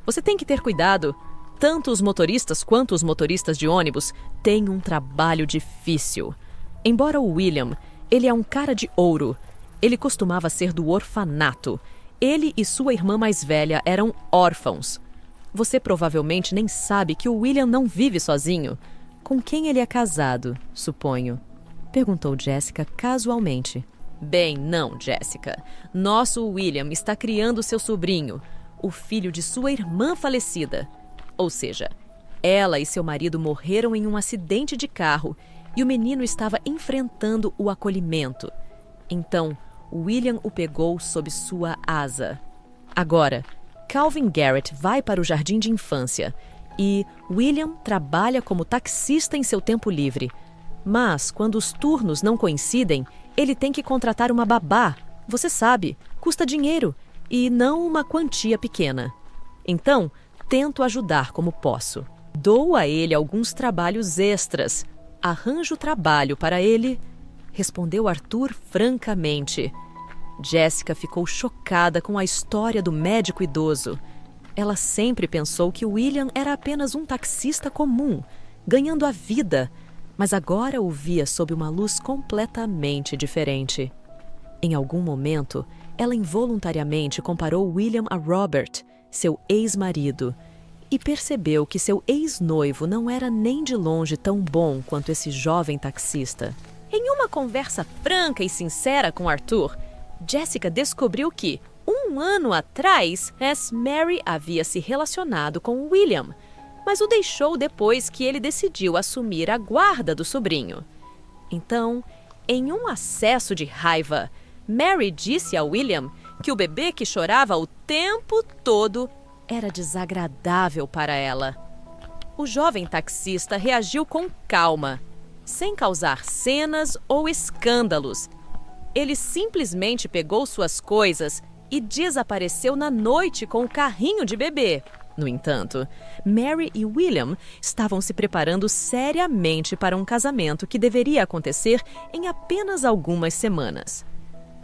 Você tem que ter cuidado. Tanto os motoristas quanto os motoristas de ônibus têm um trabalho difícil. Embora o William, ele é um cara de ouro. Ele costumava ser do orfanato. Ele e sua irmã mais velha eram órfãos. Você provavelmente nem sabe que o William não vive sozinho. Com quem ele é casado, suponho? Perguntou Jessica casualmente. Bem, não, Jessica. Nosso William está criando seu sobrinho, o filho de sua irmã falecida. Ou seja, ela e seu marido morreram em um acidente de carro e o menino estava enfrentando o acolhimento. Então, William o pegou sob sua asa. Agora, Calvin Garrett vai para o jardim de infância e William trabalha como taxista em seu tempo livre. Mas, quando os turnos não coincidem, ele tem que contratar uma babá. Você sabe, custa dinheiro e não uma quantia pequena. Então, tento ajudar como posso. Dou a ele alguns trabalhos extras. Arranjo trabalho para ele, respondeu Arthur francamente. Jessica ficou chocada com a história do médico idoso. Ela sempre pensou que William era apenas um taxista comum, ganhando a vida, mas agora o via sob uma luz completamente diferente. Em algum momento, ela involuntariamente comparou William a Robert, seu ex-marido, e percebeu que seu ex-noivo não era nem de longe tão bom quanto esse jovem taxista. Em uma conversa franca e sincera com Arthur, Jessica descobriu que, um ano atrás, Mary havia se relacionado com William, mas o deixou depois que ele decidiu assumir a guarda do sobrinho. Então, em um acesso de raiva, Mary disse a William que o bebê que chorava o tempo todo era desagradável para ela. O jovem taxista reagiu com calma, sem causar cenas ou escândalos. Ele simplesmente pegou suas coisas e desapareceu na noite com o carrinho de bebê. No entanto, Mary e William estavam se preparando seriamente para um casamento que deveria acontecer em apenas algumas semanas.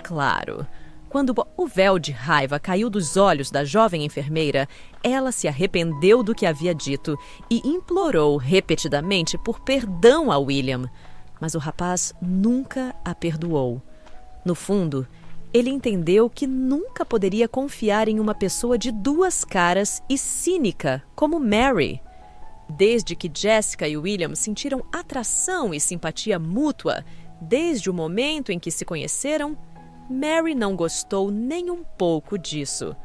Claro, quando o véu de raiva caiu dos olhos da jovem enfermeira, ela se arrependeu do que havia dito e implorou repetidamente por perdão a William. Mas o rapaz nunca a perdoou. No fundo, ele entendeu que nunca poderia confiar em uma pessoa de duas caras e cínica como Mary. Desde que Jessica e William sentiram atração e simpatia mútua, desde o momento em que se conheceram, Mary não gostou nem um pouco disso.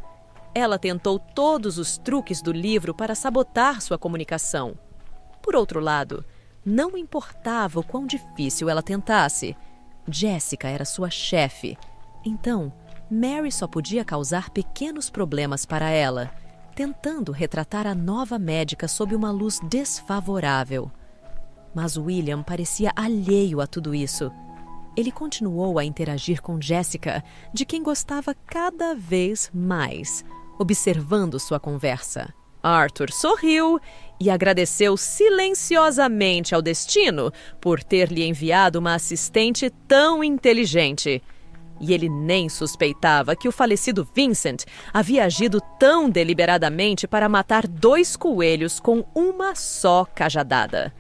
Ela tentou todos os truques do livro para sabotar sua comunicação. Por outro lado, não importava o quão difícil ela tentasse. Jessica era sua chefe. Então, Mary só podia causar pequenos problemas para ela, tentando retratar a nova médica sob uma luz desfavorável. Mas William parecia alheio a tudo isso. Ele continuou a interagir com Jessica, de quem gostava cada vez mais, observando sua conversa. Arthur sorriu e agradeceu silenciosamente ao destino por ter lhe enviado uma assistente tão inteligente. E ele nem suspeitava que o falecido Vincent havia agido tão deliberadamente para matar 2 coelhos com uma só cajadada.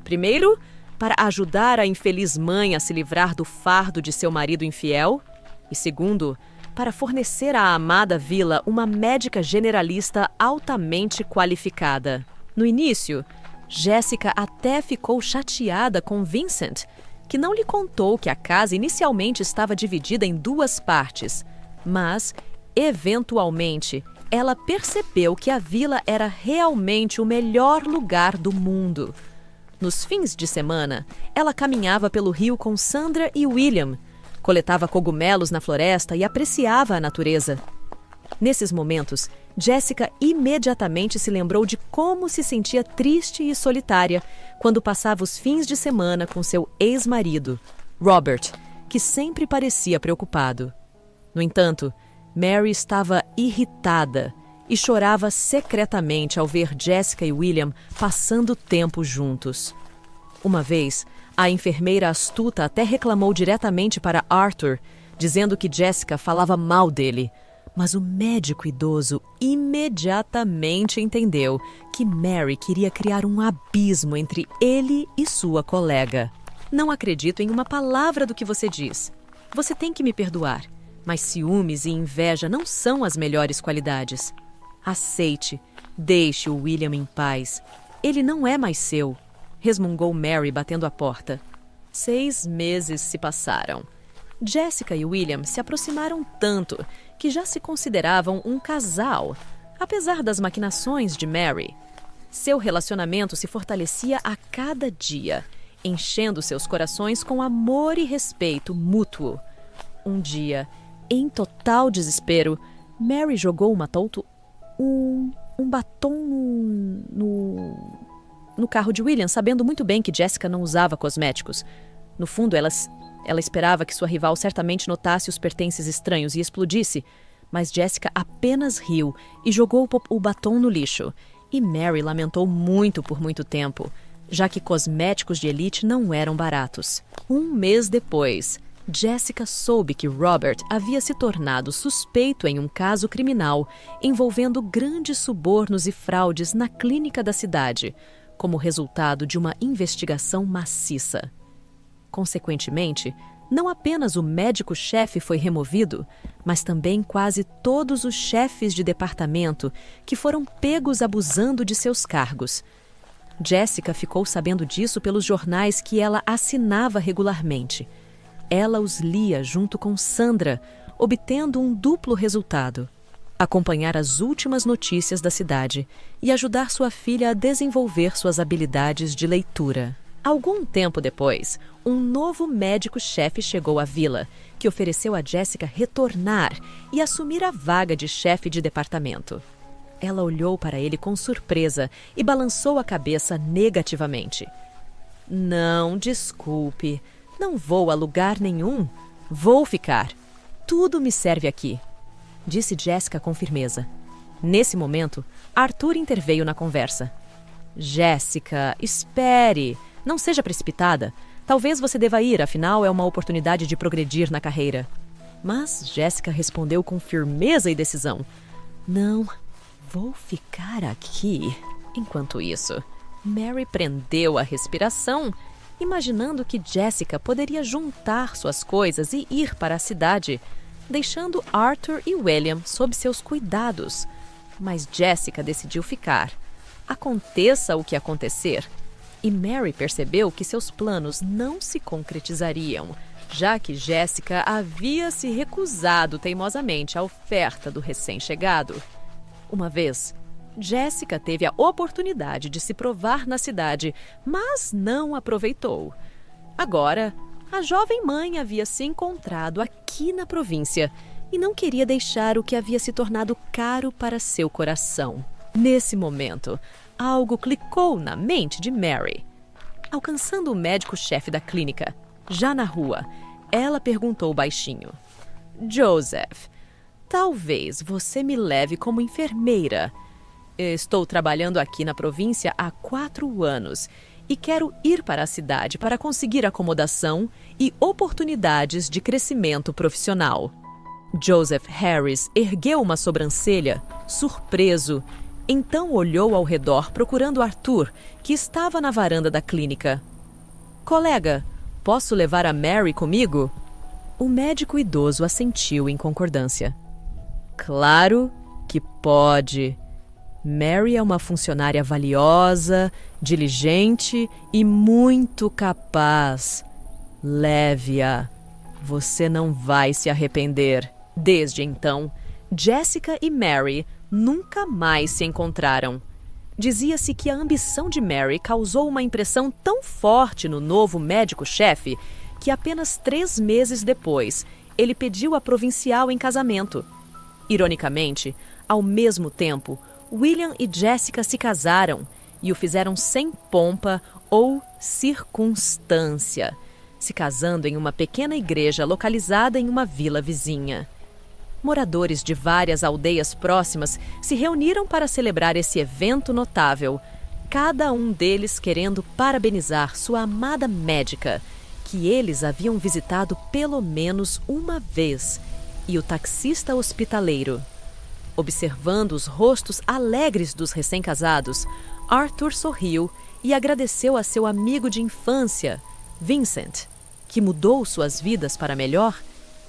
Primeiro, para ajudar a infeliz mãe a se livrar do fardo de seu marido infiel. E segundo, para fornecer à amada vila uma médica generalista altamente qualificada. No início, Jessica até ficou chateada com Vincent, que não lhe contou que a casa inicialmente estava dividida em 2 partes, mas, eventualmente, ela percebeu que a vila era realmente o melhor lugar do mundo. Nos fins de semana, ela caminhava pelo rio com Sandra e William, coletava cogumelos na floresta e apreciava a natureza. Nesses momentos, Jessica imediatamente se lembrou de como se sentia triste e solitária quando passava os fins de semana com seu ex-marido, Robert, que sempre parecia preocupado. No entanto, Mary estava irritada e chorava secretamente ao ver Jessica e William passando tempo juntos. Uma vez, a enfermeira astuta até reclamou diretamente para Arthur, dizendo que Jessica falava mal dele. Mas o médico idoso imediatamente entendeu que Mary queria criar um abismo entre ele e sua colega. Não acredito em uma palavra do que você diz. Você tem que me perdoar, mas ciúmes e inveja não são as melhores qualidades. Aceite, deixe o William em paz. Ele não é mais seu, resmungou Mary batendo a porta. 6 meses se passaram. Jessica e William se aproximaram tanto que já se consideravam um casal, apesar das maquinações de Mary. Seu relacionamento se fortalecia a cada dia, enchendo seus corações com amor e respeito mútuo. Um dia, em total desespero, Mary jogou um batom no carro de William, sabendo muito bem que Jessica não usava cosméticos. No fundo, ela esperava que sua rival certamente notasse os pertences estranhos e explodisse, mas Jessica apenas riu e jogou o batom no lixo. E Mary lamentou muito por muito tempo, já que cosméticos de elite não eram baratos. 1 mês depois, Jessica soube que Robert havia se tornado suspeito em um caso criminal envolvendo grandes subornos e fraudes na clínica da cidade, como resultado de uma investigação maciça. Consequentemente, não apenas o médico-chefe foi removido, mas também quase todos os chefes de departamento que foram pegos abusando de seus cargos. Jessica ficou sabendo disso pelos jornais que ela assinava regularmente. Ela os lia junto com Sandra, obtendo um duplo resultado: acompanhar as últimas notícias da cidade e ajudar sua filha a desenvolver suas habilidades de leitura. Algum tempo depois, um novo médico-chefe chegou à vila, que ofereceu a Jessica retornar e assumir a vaga de chefe de departamento. Ela olhou para ele com surpresa e balançou a cabeça negativamente. Não, desculpe. Não vou a lugar nenhum. Vou ficar. Tudo me serve aqui, disse Jessica com firmeza. Nesse momento, Arthur interveio na conversa. Jessica, espere. Não seja precipitada. Talvez você deva ir, afinal é uma oportunidade de progredir na carreira. Mas Jessica respondeu com firmeza e decisão. Não, vou ficar aqui. Enquanto isso, Mary prendeu a respiração, imaginando que Jessica poderia juntar suas coisas e ir para a cidade, deixando Arthur e William sob seus cuidados. Mas Jessica decidiu ficar. Aconteça o que acontecer. E Mary percebeu que seus planos não se concretizariam, já que Jessica havia se recusado teimosamente à oferta do recém-chegado. Uma vez, Jessica teve a oportunidade de se provar na cidade, mas não aproveitou. Agora, a jovem mãe havia se encontrado aqui na província e não queria deixar o que havia se tornado caro para seu coração. Nesse momento, algo clicou na mente de Mary. Alcançando o médico-chefe da clínica, já na rua, ela perguntou baixinho: Joseph, talvez você me leve como enfermeira. Estou trabalhando aqui na província há 4 anos e quero ir para a cidade para conseguir acomodação e oportunidades de crescimento profissional. Joseph Harris ergueu uma sobrancelha, surpreso. Então olhou ao redor procurando Arthur, que estava na varanda da clínica. Colega, posso levar a Mary comigo? O médico idoso assentiu em concordância. Claro que pode. Mary é uma funcionária valiosa, diligente e muito capaz. Leve-a. Você não vai se arrepender. Desde então, Jessica e Mary nunca mais se encontraram. Dizia-se que a ambição de Mary causou uma impressão tão forte no novo médico-chefe que apenas 3 meses depois ele pediu a provincial em casamento. Ironicamente, ao mesmo tempo, William e Jessica se casaram e o fizeram sem pompa ou circunstância, se casando em uma pequena igreja localizada em uma vila vizinha. Moradores de várias aldeias próximas se reuniram para celebrar esse evento notável, cada um deles querendo parabenizar sua amada médica, que eles haviam visitado pelo menos uma vez, e o taxista hospitaleiro. Observando os rostos alegres dos recém-casados, Arthur sorriu e agradeceu a seu amigo de infância, Vincent, que mudou suas vidas para melhor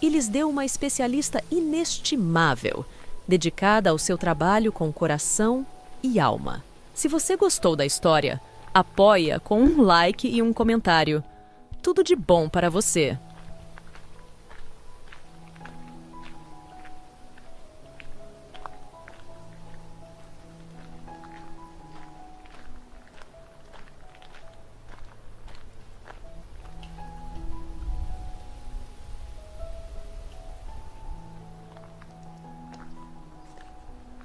e lhes deu uma especialista inestimável, dedicada ao seu trabalho com coração e alma. Se você gostou da história, apoie-a com um like e um comentário. Tudo de bom para você!